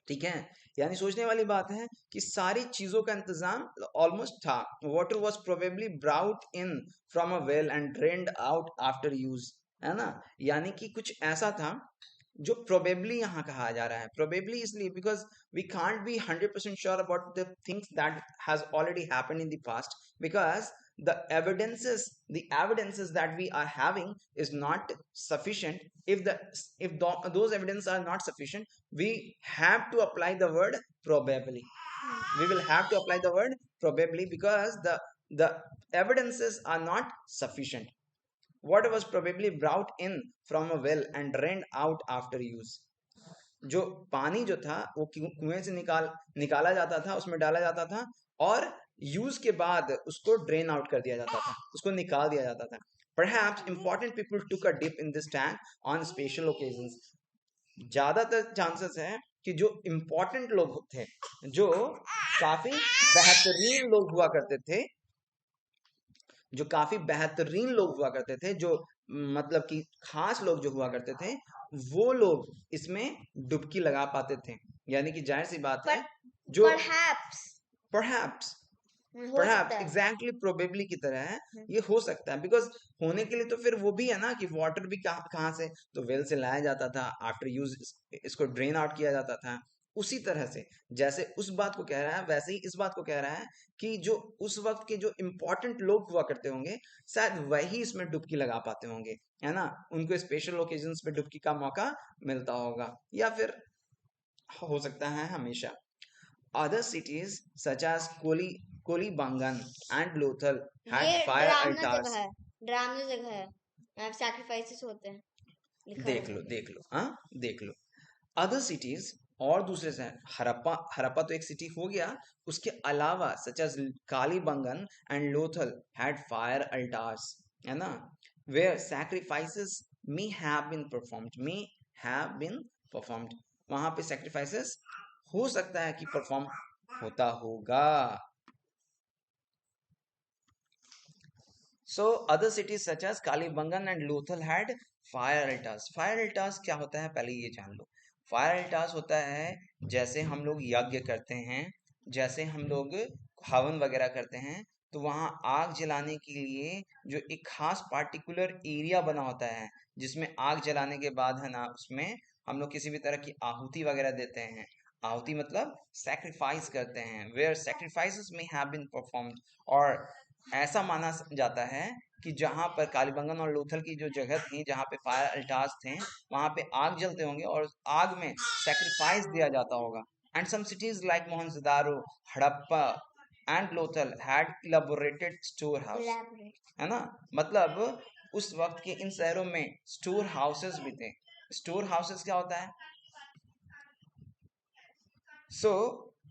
ठीक है। यानी सोचने वाली बात है कि सारी चीजों का इंतजाम ऑलमोस्ट था। Water was probably brought in from a well and drained out after use, है ना। यानी कि कुछ ऐसा था जो प्रोबेबली यहाँ कहा जा रहा है। प्रोबेबली इसलिए because we can't be 100% sure about the things that has already happened in the past, because the evidences that we are having is not sufficient. If those evidence are not sufficient, we have to apply the word probably. We will have to apply the word probably because the evidences are not sufficient. Water was probably brought in from a well and drained out after use. जो पानी जो था वो कुएं से निकाला जाता था, उसमें डाला जाता था, और यूज के बाद उसको ड्रेन आउट कर दिया जाता था, उसको निकाल दिया जाता था। Perhaps important people took a dip in this tank on special occasions. ज्यादातर चांसेस है कि जो इम्पोर्टेंट लोग थे, जो काफी बेहतरीन लोग हुआ करते थे, जो काफी बेहतरीन लोग हुआ करते थे, जो मतलब कि खास लोग जो हुआ करते थे, वो लोग इसमें डुबकी लगा पाते थे। यानी कि जाहिर सी बात है, जो परहैप्स एग्जैक्टली प्रोबेबली की तरह है, ये हो सकता है। बिकॉज होने के लिए तो फिर वो भी है ना कि वाटर भी कहाँ से, तो वेल से लाया जाता था, आफ्टर यूज इसको ड्रेन आउट किया जाता था। उसी तरह से जैसे उस बात को कह रहा है, वैसे ही इस बात को कह रहा है कि जो उस वक्त के जो इम्पोर्टेंट लोग हुआ करते होंगे, शायद वही इसमें डुबकी लगा पाते होंगे, है ना। उनको स्पेशल ओकेजन्स पे डुबकी का मौका मिलता होगा, या फिर हो सकता है हमेशा। Other cities such as Kolibangan and Lothal had fire altars. ड्रामना जगह है, सैक्रिफाइसेस होते हैं, देख लो हाँ, देख लो। Other cities और दूसरे से, हरप्पा तो एक सिटी हो गया, उसके अलावा such as Kalibangan and Lothal had fire altars, है ना, where sacrifices may have been performed, वहां पे सैक्रिफाइसेस हो सकता है कि परफॉर्म होता होगा। So other cities such as Kalibangan and Lothal had fire altars. Fire altars क्या होता है पहले ये जान लो। Fire altars होता है जैसे हम लोग यज्ञ करते हैं, जैसे हम लोग हवन वगैरह करते हैं, तो वहां आग जलाने के लिए जो एक खास पार्टिकुलर एरिया बना होता है, जिसमें आग जलाने के बाद है ना, उसमें हम लोग किसी भी तरह की आहुति वगैरह देते हैं। आहुति मतलब सैक्रिफाइस करते हैं, वेयर सैक्रिफाइसेस में हैव बीन परफॉर्म्ड। और ऐसा माना जाता है कि जहां पर कालीबंगन और लोथल की जो जगह थी, जहां पे फायर अल्टार्स थे, वहां पे आग जलते होंगे और आग में सैक्रिफाइस दिया जाता होगा। And some cities like Mohenjodaro, Harappa and Lothal had elaborated store house, है ना। मतलब उस वक्त के इन शहरों में स्टोर हाउसेस भी थे, स्टोर हाउसेस क्या होता है? सो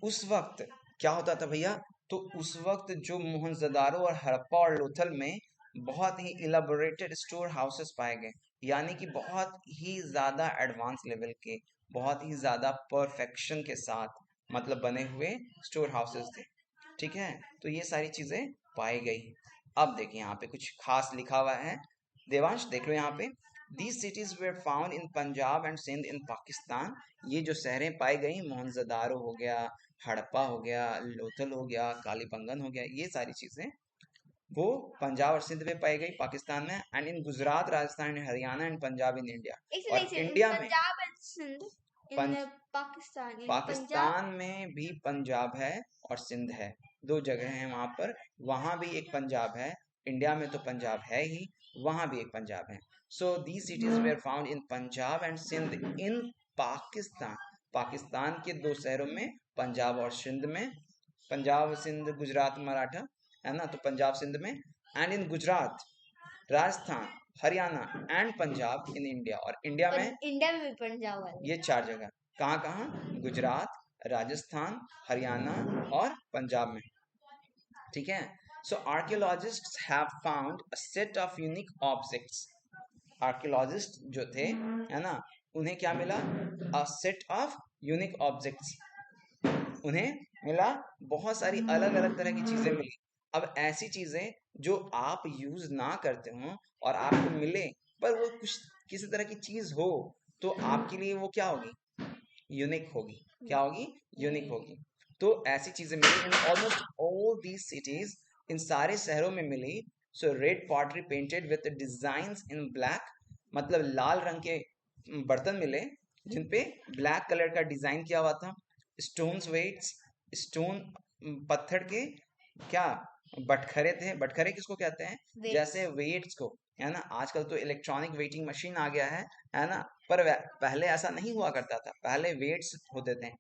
उस वक्त क्या होता था भैया? तो उस वक्त जो मोहनजोदारो और हड़प्पा और लोथल में बहुत ही इलाबोरेटेड स्टोर हाउसेस पाए गए, यानी कि बहुत ही ज्यादा एडवांस लेवल के, बहुत ही ज्यादा परफेक्शन के साथ मतलब बने हुए स्टोर हाउसेस थे। ठीक है, तो ये सारी चीजें पाई गई। अब देखिए यहाँ पे कुछ खास लिखा हुआ है, देवांश देख लो यहाँ पे। These cities were found in Punjab and Sindh in Pakistan. ये जो शहरें पाई गई, मोहनजोदारो हो गया, हड़प्पा हो गया, लोथल हो गया, कालीबंगन हो गया, ये सारी चीजें वो पंजाब और सिंध में पाई गई पाकिस्तान में, and in Gujarat, Rajasthan, Haryana and Punjab in India. और इंडिया में पंजाब एंड सिंध इन पाकिस्तान, पाकिस्तान में भी पंजाब है और सिंध है, दो जगह हैं वहां पर। वहां भी एक पंजाब है, इंडिया में तो पंजाब है ही, वहां भी एक पंजाब है। So these cities were found in Punjab and Sindh in Pakistan. Pakistan के दो शहरों में, पंजाब और सिंध में, पंजाब सिंध गुजरात मराठा है ना, तो पंजाब सिंध में, and in Gujarat, Rajasthan, Haryana and Punjab in India. और इंडिया में भी पंजाब वाले, ये चार जगह कहाँ कहाँ? गुजरात, राजस्थान, हरियाणा और पंजाब में। ठीक है, so archaeologists have found a set of unique objects. Archaeologist जो थे है ना, उन्हें क्या मिला? A set of unique objects. उन्हें मिला बहुत सारी अलग अलग तरह की चीजें मिली। अब ऐसी चीजें जो आप यूज ना करते हो और आपको मिले, पर वो कुछ किसी तरह की चीज हो, तो आपके लिए वो क्या होगी? यूनिक होगी। क्या होगी? यूनिक होगी। तो ऐसी चीजें मिली in almost all these cities, इन सारे शहरों में मिली। So red pottery painted with designs in black, मतलब लाल रंग के बर्तन मिले जिनपे ब्लैक कलर का डिजाइन किया हुआ था। स्टोन्स वेट्स, स्टोन पत्थर के क्या बटखरे थे। बटखरे किसको कहते हैं? जैसे वेट्स को, है ना। आजकल तो इलेक्ट्रॉनिक वेटिंग मशीन आ गया है ना, पर पहले ऐसा नहीं हुआ करता था। पहले वेट्स होते थे,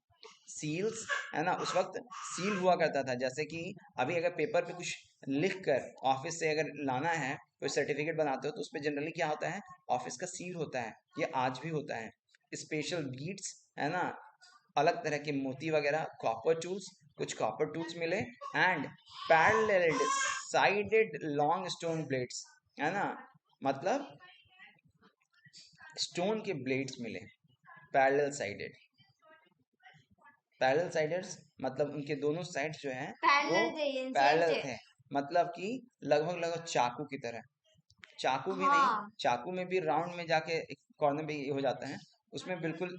सील्स, है ना। उस वक्त सील हुआ करता था, जैसे कि अभी अगर पेपर पे कुछ लिख कर ऑफिस से अगर लाना है, कोई सर्टिफिकेट बनाते हो, तो उस पर जनरली क्या होता है? ऑफिस का सील होता है। ये आज भी होता है। स्पेशल बीड्स, है ना, अलग तरह के मोती वगैरह, कॉपर टूल्स, कुछ कॉपर टूल्स मिले, and paralleled sided long stone blades, है ना, मतलब स्टोन के ब्लेड्स मिले, पैरेलल साइडेड। पैरेलल साइड्स मतलब उनके दोनों साइड्स जो हैं वो पैरेलल थे, मतलब कि लगभग लगभग चाकू की तरह। चाकू भी नहीं, चाकू में भी राउंड में जाके एक कॉर्नर में ये हो जाता है, उसमें बिल्कुल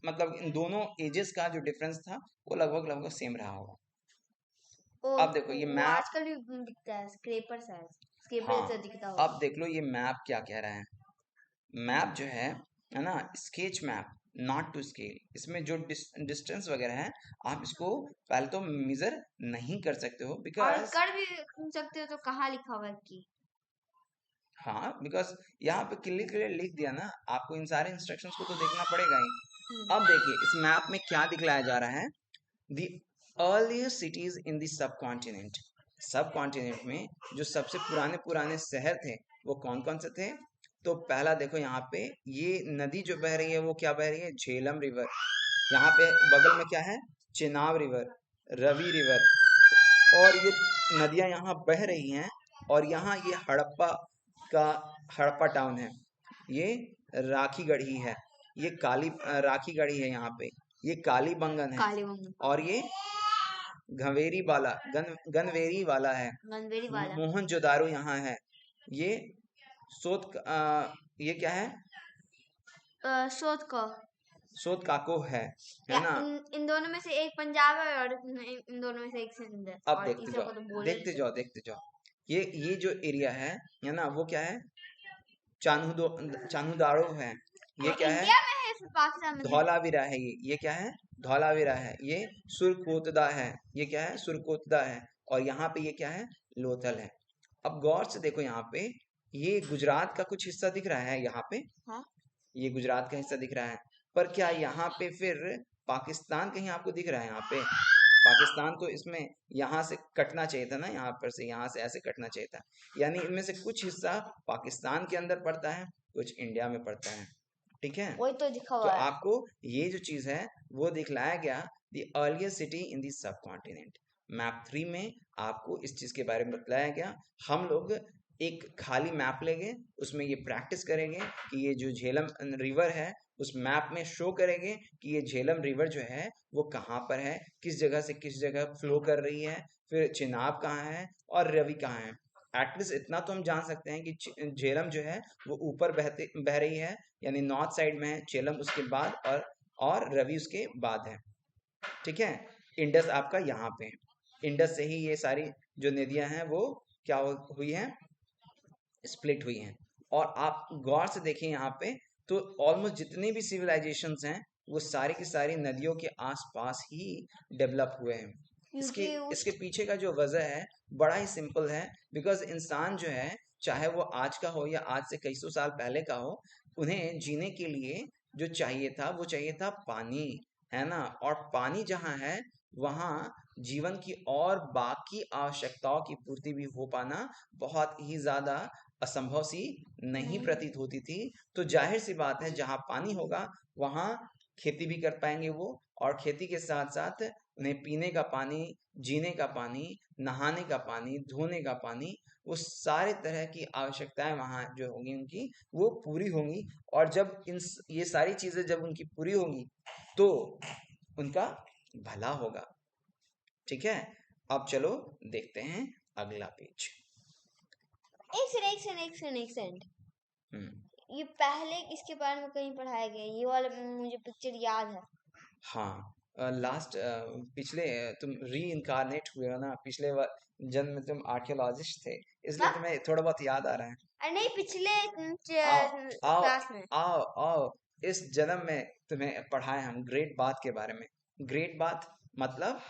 मतलब इन दोनों एजेस का जो डिफरेंस था वो लगभग लगभग सेम रहा होगा। अब देखो ये मैप, आजकल भी दिखता है स्क्रैपर साइज, स्क्रैपर से दिखता होगा। अब देख लो ये मैप क्या कह रहा है। मैप जो है ना, sketch map, not to scale. इसमें जो डिस्टेंस वगैरह है, आप इसको पहले तो मेजर नहीं कर सकते हो, बिकॉज कर भी सकते हो तो कहाँ लिखा हुआ है कि? हाँ, बिकॉज यहाँ पे क्लियर लिख दिया ना, आपको इन सारे इंस्ट्रक्शंस को तो देखना पड़ेगा ही। अब देखिए इस मैप में क्या दिखलाया जा रहा है, the earlier cities in the sub continent. सब कॉन्टिनेंट में जो सबसे पुराने पुराने शहर थे वो कौन कौन से थे? तो पहला देखो यहाँ पे ये नदी जो बह रही है वो क्या बह रही है? झेलम रिवर। यहाँ पे बगल में क्या है? चेनाब रिवर, रवि रिवर, और ये नदियां यहाँ बह रही हैं। और यहाँ ये हड़प्पा का हड़प्पा टाउन है, ये राखी गढ़ी है, ये राखी गढ़ी है यहाँ पे, ये कालीबंगन है, और ये गनवेरी वाला है, मोहनजोदारो यहाँ है, ये ये क्या है? सोत काको है ना। इन दोनों में से एक पंजाब है और इन दोनों में से एक सिंध है। अब देखते जाओ ये जो एरिया है ना, वो क्या है? चान्हुदारो है। ये क्या है? पाकिस्तान में धौलावीरा है। ये क्या है? धौलावीरा है। ये सुरकोतदा है। ये क्या है? सुरकोतदा है। और यहाँ पे ये क्या है? लोथल है। अब गौर से देखो यहाँ पे, ये गुजरात का कुछ हिस्सा दिख रहा है यहाँ पे। हाँ? ये गुजरात का हिस्सा दिख रहा है, पर क्या यहाँ पे फिर पाकिस्तान कहीं आपको दिख रहा है? यहाँ पे पाकिस्तान तो इसमें यहाँ से कटना चाहिए था ना, यहाँ पर से, यहाँ से ऐसे कटना चाहिए था। यानी इनमें से कुछ हिस्सा पाकिस्तान के अंदर पड़ता है, कुछ इंडिया में पड़ता है। ठीक है, वही तो दिखा तो हुआ है। आपको ये जो चीज है वो दिखलाया गया, the earliest city in the sub continent. Map 3 में आपको इस चीज के बारे में बतलाया गया। हम लोग एक खाली मैप लेंगे, उसमें ये प्रैक्टिस करेंगे कि ये जो झेलम रिवर है उस मैप में शो करेंगे कि ये झेलम रिवर जो है वो कहाँ पर है, किस जगह से किस जगह फ्लो कर रही है, फिर चिनाब कहाँ है और रवि कहाँ है। एटलीस्ट इतना तो हम जान सकते हैं कि झेलम जो है वो ऊपर बह रही है, यानी नॉर्थ साइड में है झेलम, उसके बाद और रवि उसके बाद है। ठीक है, इंडस आपका यहाँ पे है। इंडस से ही ये सारी जो नदियां हैं वो क्या हुई हैं, स्प्लिट हुई हैं। और आप गौर से देखें यहाँ पे तो ऑलमोस्ट जितने भी सिविलाइजेशंस हैं वो सारी की सारी नदियों के आसपास ही डेवलप हुए हैं। इसके क्योंकि उस इसके पीछे का जो वजह है बड़ा ही सिंपल है, बिकॉज इंसान जो है चाहे वो आज का हो या आज से कई सौ साल पहले का हो, उन्हें जीने के लिए जो चाहिए था वो चाहिए था पानी, है ना। और पानी जहाँ है वहाँ जीवन की और बाकी आवश्यकताओं की पूर्ति भी हो पाना बहुत ही ज्यादा असंभव सी नहीं नहीं प्रतीत होती थी। तो जाहिर सी बात है जहाँ पानी होगा वहाँ खेती भी कर पाएंगे वो, और खेती के साथ साथ उन्हें पीने का पानी, जीने का पानी, नहाने का पानी, धोने का पानी, वो सारे तरह की आवश्यकताएं वहाँ जो होंगी उनकी वो पूरी होंगी। और जब ये सारी चीजें जब उनकी पूरी होंगी तो उनका भला होगा। ठीक है, अब चलो देखते हैं अगला पेज। एक सेकंड। हम्म, ये पहले इसके बारे में कहीं पढ़ाया गया, ये वाला मुझे पिक्चर याद है। हाँ, लास्ट पिछले तुम री इनकारनेट हुए हो ना, पिछले जन्म में तुम आर्कियोलॉजिस्ट थे, इसलिए हाँ? तुम्हें थोड़ा बहुत याद आ रहा है। अरे नहीं, पिछले आओ आओ क्लास में। आओ आओ, इस जन्म में तुम्हें पढ़ाए हम ग्रेट बाथ के बारे में। ग्रेट बाथ मतलब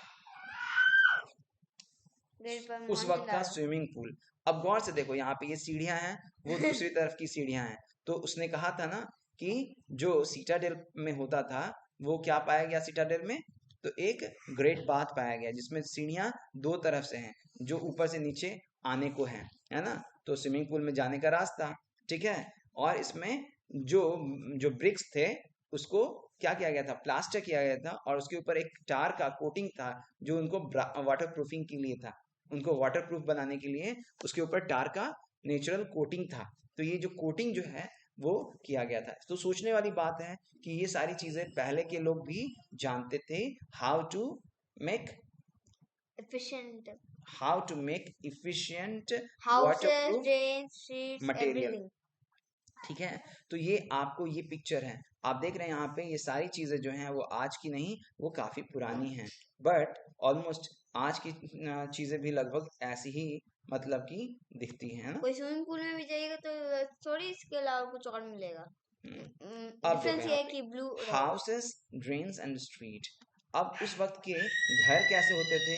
ग्रेड पर उस वक्त का स्विमिंग पूल। अब गौर से देखो यहाँ पे ये सीढ़ियां हैं, वो दूसरी तरफ की सीढ़ियां हैं। तो उसने कहा था ना कि जो सीटाडेल में होता था वो क्या पाया गया सीटाडेल में, तो एक ग्रेट बाथ पाया गया जिसमें सीढ़ियां दो तरफ से हैं जो ऊपर से नीचे आने को है ना। तो स्विमिंग पूल में जाने का रास्ता, ठीक है। और इसमें जो जो ब्रिक्स थे उसको क्या किया गया था, प्लास्टर किया गया था, और उसके ऊपर एक टार का कोटिंग था जो उनको वाटर प्रूफिंग के लिए था, उनको वाटर प्रूफ बनाने के लिए उसके ऊपर टार का नेचुरल कोटिंग था। तो ये जो कोटिंग जो है वो किया गया था। तो सोचने वाली बात है कि ये सारी चीजें पहले के लोग भी जानते थे, how to make efficient how to make efficient houses, waterproof drain, streets, material. Everything. ठीक है, तो ये आपको ये पिक्चर है, आप देख रहे हैं यहाँ पे ये सारी चीजें जो हैं वो आज की नहीं, वो काफी पुरानी हैं। बट ऑलमोस्ट आज की चीजें भी लगभग ऐसी ही मतलब की दिखती हैं ना। कोई स्विमिंग पूल में भी जाइएगा तो थोड़ी इसके अलावा कुछ और मिलेगा। अब देखो डिफरेंस ये यहाँ है पे कि ब्लू रहेगा। Houses, drains and street. अब उस वक्त के घर कैसे होते थे,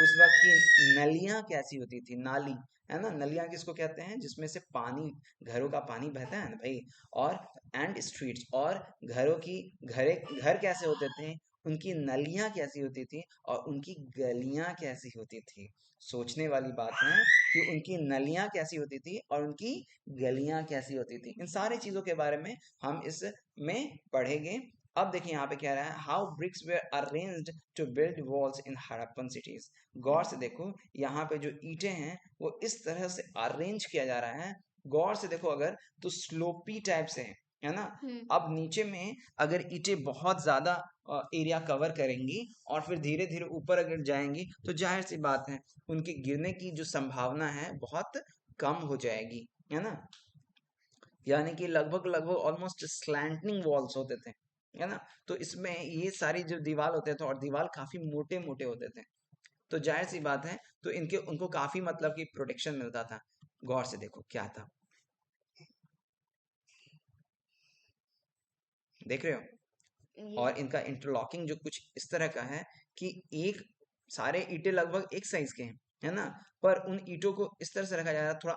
उस वक्त की नलियां कैसी होती थी, नाली, है ना। नलियां किसको कहते हैं, जिसमें से पानी, घरों का पानी बहता है ना भाई। और एंड स्ट्रीट्स, और घरों की घर कैसे होते थे, उनकी नलियां कैसी होती थी और उनकी गलियां कैसी होती थी। सोचने वाली बात है कि उनकी नलियां कैसी होती थी और उनकी गलियां कैसी होती थी। इन सारी चीजों के बारे में हम इस में पढ़ेंगे। अब देखिए यहाँ पे क्या रहा है, how bricks were arranged to build walls in Harappan cities. गौर से देखो यहाँ पे जो ईंटें हैं वो इस तरह से अरेंज किया जा रहा है। गौर से देखो अगर तो स्लोपी टाइप से है ना। अब नीचे में अगर ईंटें बहुत ज्यादा एरिया कवर करेंगी और फिर धीरे धीरे ऊपर अगर जाएंगी तो जाहिर सी बात है उनके गिरने की जो संभावना है बहुत कम हो जाएगी, है ना। यानी कि लगभग लगभग ऑलमोस्ट स्लैंटिंग वॉल्स होते थे, है ना। तो इसमें ये सारी जो दीवार होते थे और दीवार काफी मोटे मोटे होते थे, तो जाहिर सी बात है तो इनके उनको काफी मतलब कि प्रोटेक्शन मिलता था। गौर से देखो क्या था, देख रहे हो। और इनका इंटरलॉकिंग जो कुछ इस तरह का है कि एक सारे ईंटें लगभग एक साइज के हैं, है ना। पर उन ईंटों को इस तरह से रखा जा रहा है थोड़ा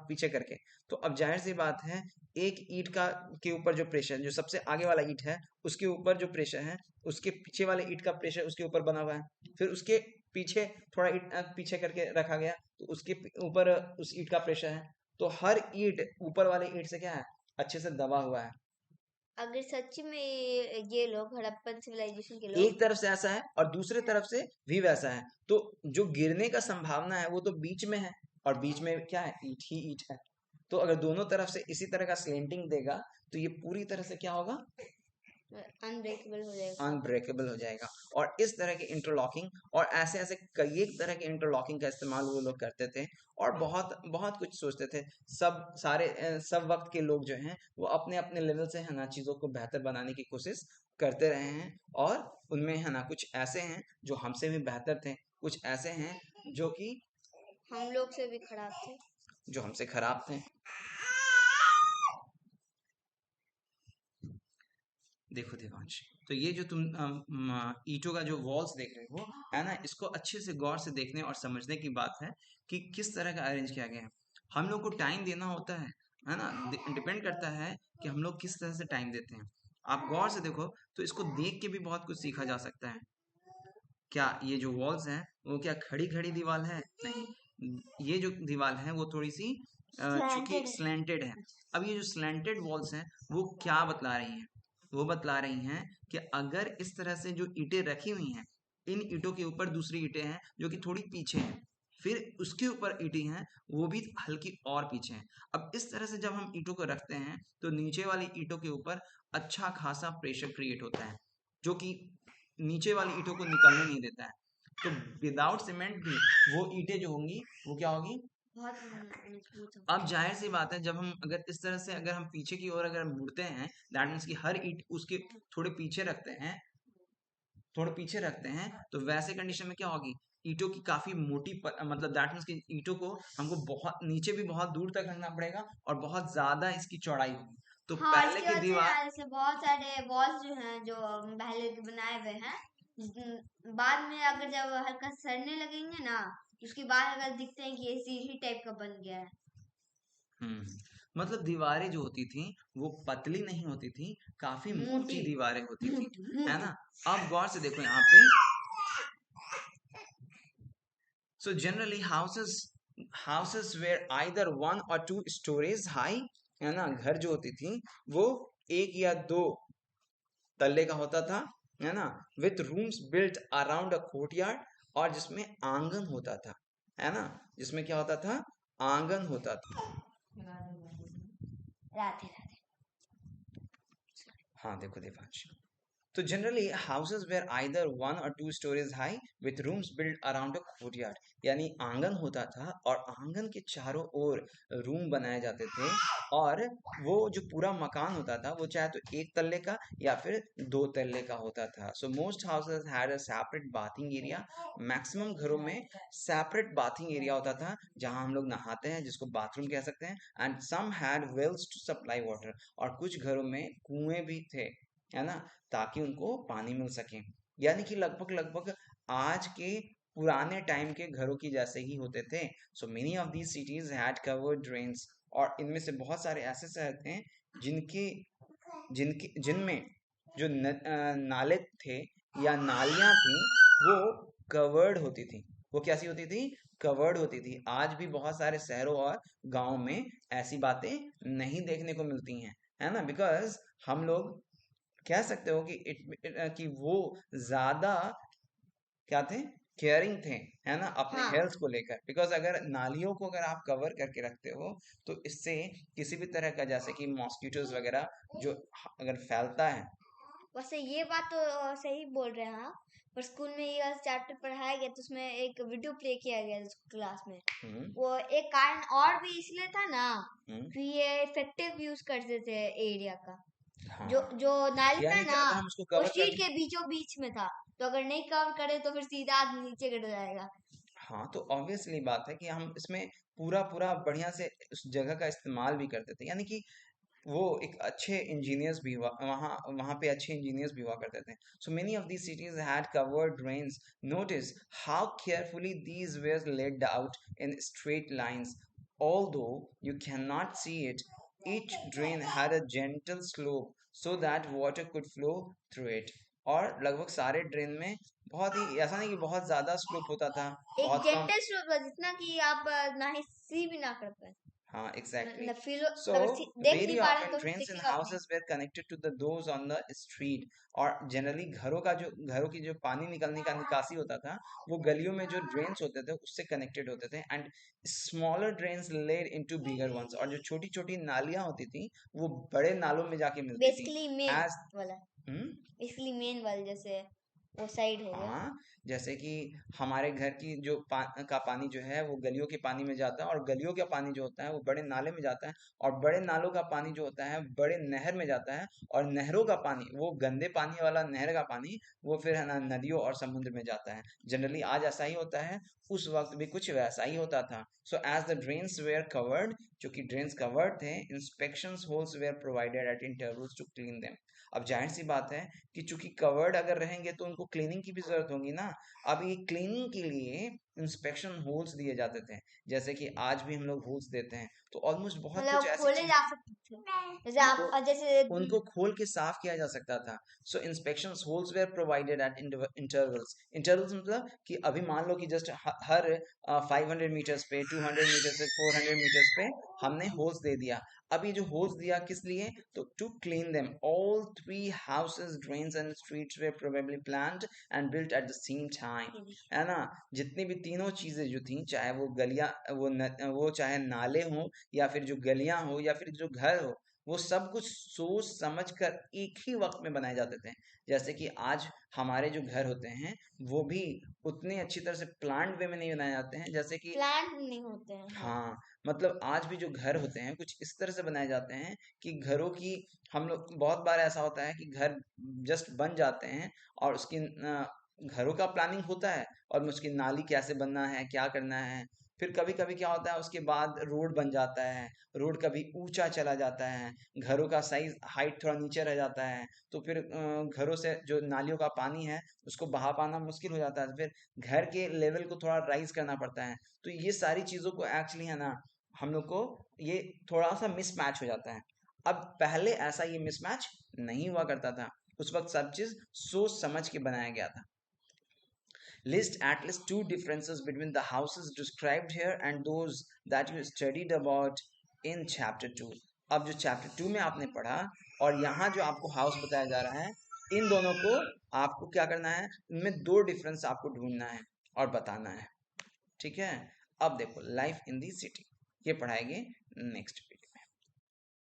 पीछे करके। तो अब जाहिर सी बात है एक ईंट का के ऊपर जो प्रेशर, जो सबसे आगे वाला ईंट है उसके ऊपर जो प्रेशर है, उसके पीछे वाले ईंट का प्रेशर उसके ऊपर बना हुआ है, फिर उसके पीछे थोड़ा ईंट पीछे करके रखा गया तो उसके ऊपर उस ईंट का प्रेशर है। तो हर ईंट ऊपर वाले ईंट से क्या है, अच्छे से दबा हुआ है। अगर सच में ये लोग हड़प्पन सिविलाइजेशन के लोग, एक तरफ से ऐसा है और दूसरे तरफ से भी वैसा है, तो जो गिरने का संभावना है वो तो बीच में है, और बीच में क्या है, ईंट ही ईंट है। तो अगर दोनों तरफ से इसी तरह का स्लेंटिंग देगा तो ये पूरी तरह से क्या होगा, अनब्रेकेबल हो जाएगा। अनब्रेकेबल हो जाएगा। और इस तरह के इंटरलॉकिंग और ऐसे ऐसे कई एक तरह के इंटरलॉकिंग का इस्तेमाल वो लोग करते थे, और बहुत बहुत कुछ सोचते थे। सब वक्त के लोग जो हैं वो अपने अपने लेवल से है ना चीज़ों को बेहतर बनाने की कोशिश करते रहे हैं, और उनमें है ना कुछ ऐसे हैं जो हमसे भी बेहतर थे, कुछ ऐसे हैं जो कि हम लोग से भी खराब थे, जो हमसे खराब थे। देखो देवांश, तो ये जो तुम ईंटों का जो वॉल्स देख रहे हो है ना, इसको अच्छे से गौर से देखने और समझने की बात है कि किस तरह का अरेंज किया गया है। हम लोग को टाइम देना होता है ना, डिपेंड करता है कि हम लोग किस तरह से टाइम देते हैं। आप गौर से देखो तो इसको देख के भी बहुत कुछ सीखा जा सकता है। क्या ये जो वॉल्स हैं वो क्या खड़ी खड़ी दीवार है? नहीं, ये जो दीवार है वो थोड़ी सी चूंकि स्लैंटेड है। अब ये जो स्लैंटेड वॉल्स हैं वो क्या बतला रही हैं, वो बतला रही हैं कि अगर इस तरह से जो ईंटें रखी हुई हैं, इन ईंटों के ऊपर दूसरी ईंटें हैं जो कि थोड़ी पीछे हैं, फिर उसके ऊपर ईंटें हैं वो भी हल्की और पीछे हैं। अब इस तरह से जब हम ईंटों को रखते हैं तो नीचे वाली ईंटों के ऊपर अच्छा खासा प्रेशर क्रिएट होता है, जो कि नीचे वाली ईंटों को निकलने नहीं देता है। तो विदाउट सीमेंट भी वो ईंटें जो होंगी वो क्या होगी, बहुत मजबूत हो। अब जाहिर सी बात है जब हम अगर इस तरह से अगर हम पीछे की ओर अगर मुड़ते हैं, दैट मीन्स कि हर ईंट उसके थोड़े पीछे रखते हैं, थोड़े पीछे रखते हैं, तो वैसे कंडीशन में क्या होगी, ईंटों की काफी मतलब दैट मीन्स कि ईंटों को हमको बहुत नीचे भी बहुत दूर तक रखना पड़ेगा और बहुत ज्यादा इसकी चौड़ाई होगी। तो हाँ, पहले इसकी की वजह से दीवार, ऐसे बहुत सारे वॉल्स जो हैं जो पहले के बनाए हुए हैं, बाद में अगर जब हल्का सड़ने लगेंगे ना, उसके बाद अगर दिखते हैं कि ये सीढ़ी टाइप का बन गया है। मतलब दीवारें जो होती थी वो पतली नहीं होती थी, काफी मोटी मोटी दीवारें होती थी, मोटी है मोटी। ना। अब गौर से देखो यहाँ पे, so generally houses were either 1 or 2 stories high, है ना। घर जो होती थी वो 1 या 2 तल्ले का होता था, है ना, with rooms built around a courtyard, और जिसमें आंगन होता था, है ना, जिसमें क्या होता था, आंगन होता था। राधे राधे। हाँ देखो देवांश, तो generally houses were either 1 or 2 stories high with rooms build around a courtyard, यानी आंगन होता था और आंगन के चारों ओर रूम बनाए जाते थे, और वो जो पूरा मकान होता था वो चाहे तो 1 तल्ले का या फिर 2 तल्ले का होता था। So most houses had a separate bathing area, maximum घरों में सेपरेट बाथिंग एरिया होता था जहां हम लोग नहाते हैं, जिसको बाथरूम कह सकते हैं। And some had wells to supply water, और कुछ घरों में कुएं भी थे, है ना, ताकि उनको पानी मिल सके। यानी कि लगभग लगभग आज के पुराने टाइम के घरों की जैसे ही होते थे। So many of these cities had covered drains, और इनमें से बहुत सारे ऐसे शहर थे जिनके जिनके जिनमें जो नाले थे या नालियां थी वो कवर्ड होती थी। वो कैसी होती थी, कवर्ड होती थी। आज भी बहुत सारे शहरों और गांव में ऐसी बातें नहीं देखने को मिलती हैं, है ना, बिकॉज हम लोग कह सकते हो कि कि वो ज्यादा क्या थे, केयरिंग थे, है ना, अपने हाँ, हेल्थ को लेकर। बिकॉज अगर नालियों को अगर आप कवर करके रखते हो तो इससे किसी भी तरह का जैसे कि मॉस्किटोज वगैरह जो अगर फैलता है। वैसे ये बात तो सही बोल रहे हैं आप, पर स्कूल में ये चैप्टर पढ़ाया गया तो उसमें एक वीडियो प्ले किया गया क्लास में। वो एक कारण और भी इसलिए था ना कि ये इफेक्टिव यूज करते थे एरिया का। हाँ, जो नाली था यानी कि ना अगर हम उसको वो कवर स्ट्रीट करके, के बीचों बीच में था, तो अगर नहीं कवर करे तो फिर सीधा नीचे गिर जाएगा। हाँ तो ऑब्वियसली बात है कि हम इसमें पूरा पूरा बढ़िया से उस जगह का इस्तेमाल भी करते थे, यानी कि वो एक अच्छे इंजीनियर्स भी हुआ वहाँ वहाँ पे अच्छे इंजीनियर्स भी हुआ करते थे। So many of these cities had covered drains, notice how carefully these where laid out in straight lines, although you can not see it, each drain had a gentle slope so that water could flow through it. और लगभग सारे drain में बहुत ही, ऐसा नहीं कि बहुत ज्यादा स्लोप होता था, एक बहुत कम। जेंटल स्लोप था जितना कि आप ना ही सी भी ना कर पाए। हाँ, exactly. मतलब फील So देख नहीं very पा रहे often तो drains in दिखेगा अपने। houses were connected to the those on the street. और जनरली घरों की जो पानी निकलने का निकासी होता था वो गलियों में जो ड्रेन्स होते थे उससे कनेक्टेड होते थे, and smaller drains led into bigger ones, और जो छोटी छोटी नालियां होती थी वो बड़े नालों में जाके मिलती थी बेसिकली मेन एज वाला, बेसिकली मेन वाला जैसे वो साइड हो गया। हाँ, जैसे कि हमारे घर की जो का पानी जो है वो गलियों के पानी में जाता है, और गलियों का पानी जो होता है वो बड़े नाले में जाता है, और बड़े नालों का पानी जो होता है बड़े नहर में जाता है, और नहरों का पानी, वो गंदे पानी वाला नहर का पानी, वो फिर है ना नदियों और समुद्र में जाता है। जनरली आज ऐसा ही होता है, उस वक्त भी कुछ वैसा ही होता था। So as the drains were covered, जो कि ड्रेन्स कवर्ड थे, inspection holes were provided at intervals to clean them. अब जाहिर सी बात है कि चूंकि कवर्ड अगर रहेंगे तो उनको क्लीनिंग की भी जरूरत होगी ना। अब ये क्लीनिंग के लिए इंस्पेक्शन होल्स दिए जाते थे, जैसे कि आज भी हम लोग होल्स देते हैं, तो ऑलमोस्ट बहुत कुछ मतलब ऐसी खोले चीज जा सकते थे जैसे आप उनको जैसे उनको खोल के साफ किया जा सकता था। So inspection holes were provided at intervals. Intervals मतलब कि अभी मान लो कि जस्ट हर 500 मीटर्स पे, 200 मीटर्स पे, 400 मीटर्स पे हमने होल्स दे दिया। अब ये जो होल्स दिया किस लिए, तो to clean them. All three houses, drains and streets were probably planned and built at the same time, है ना। जितनी भी तीनों चीजें जो थी, चाहे वो गलियां, वो चाहे नाले हो, या फिर जो गलियां हो, या फिर जो घर हो, वो सब कुछ सोच समझ कर एक ही वक्त में बनाए जाते थे। जैसे कि आज हमारे जो घर होते हैं वो भी उतने अच्छी तरह से प्लान्ड वे में नहीं बनाए जाते हैं, जैसे कि प्लांट नहीं होते हैं। हाँ, मतलब आज भी जो घर होते हैं कुछ इस तरह से बनाए जाते हैं कि घरों की, हम लोग बहुत बार ऐसा होता है कि घर जस्ट बन जाते हैं और उसकी घरों का प्लानिंग होता है, और उसकी नाली कैसे बनना है, क्या करना है। फिर कभी कभी क्या होता है, उसके बाद रोड बन जाता है, रोड कभी ऊंचा चला जाता है, घरों का साइज हाइट थोड़ा नीचे रह जाता है, तो फिर घरों से जो नालियों का पानी है उसको बहा पाना मुश्किल हो जाता है, फिर घर के लेवल को थोड़ा राइज करना पड़ता है। तो ये सारी चीजों को एक्चुअली है ना, हम लोग को ये थोड़ा सा मिसमैच हो जाता है। अब पहले ऐसा ये मिसमैच नहीं हुआ करता था, उस वक्त सब चीज सोच समझ के बनाया गया था। List at least two differences between the houses described here and those that you studied about in chapter 2. अब जो चैप्टर 2 में आपने पढ़ा और यहाँ जो आपको हाउस बताया जा रहा है, इन दोनों को आपको क्या करना है, इनमें दो डिफरेंस आपको ढूंढना है और बताना है। ठीक है, अब देखो लाइफ इन दी सिटी, ये पढ़ाएंगे नेक्स्ट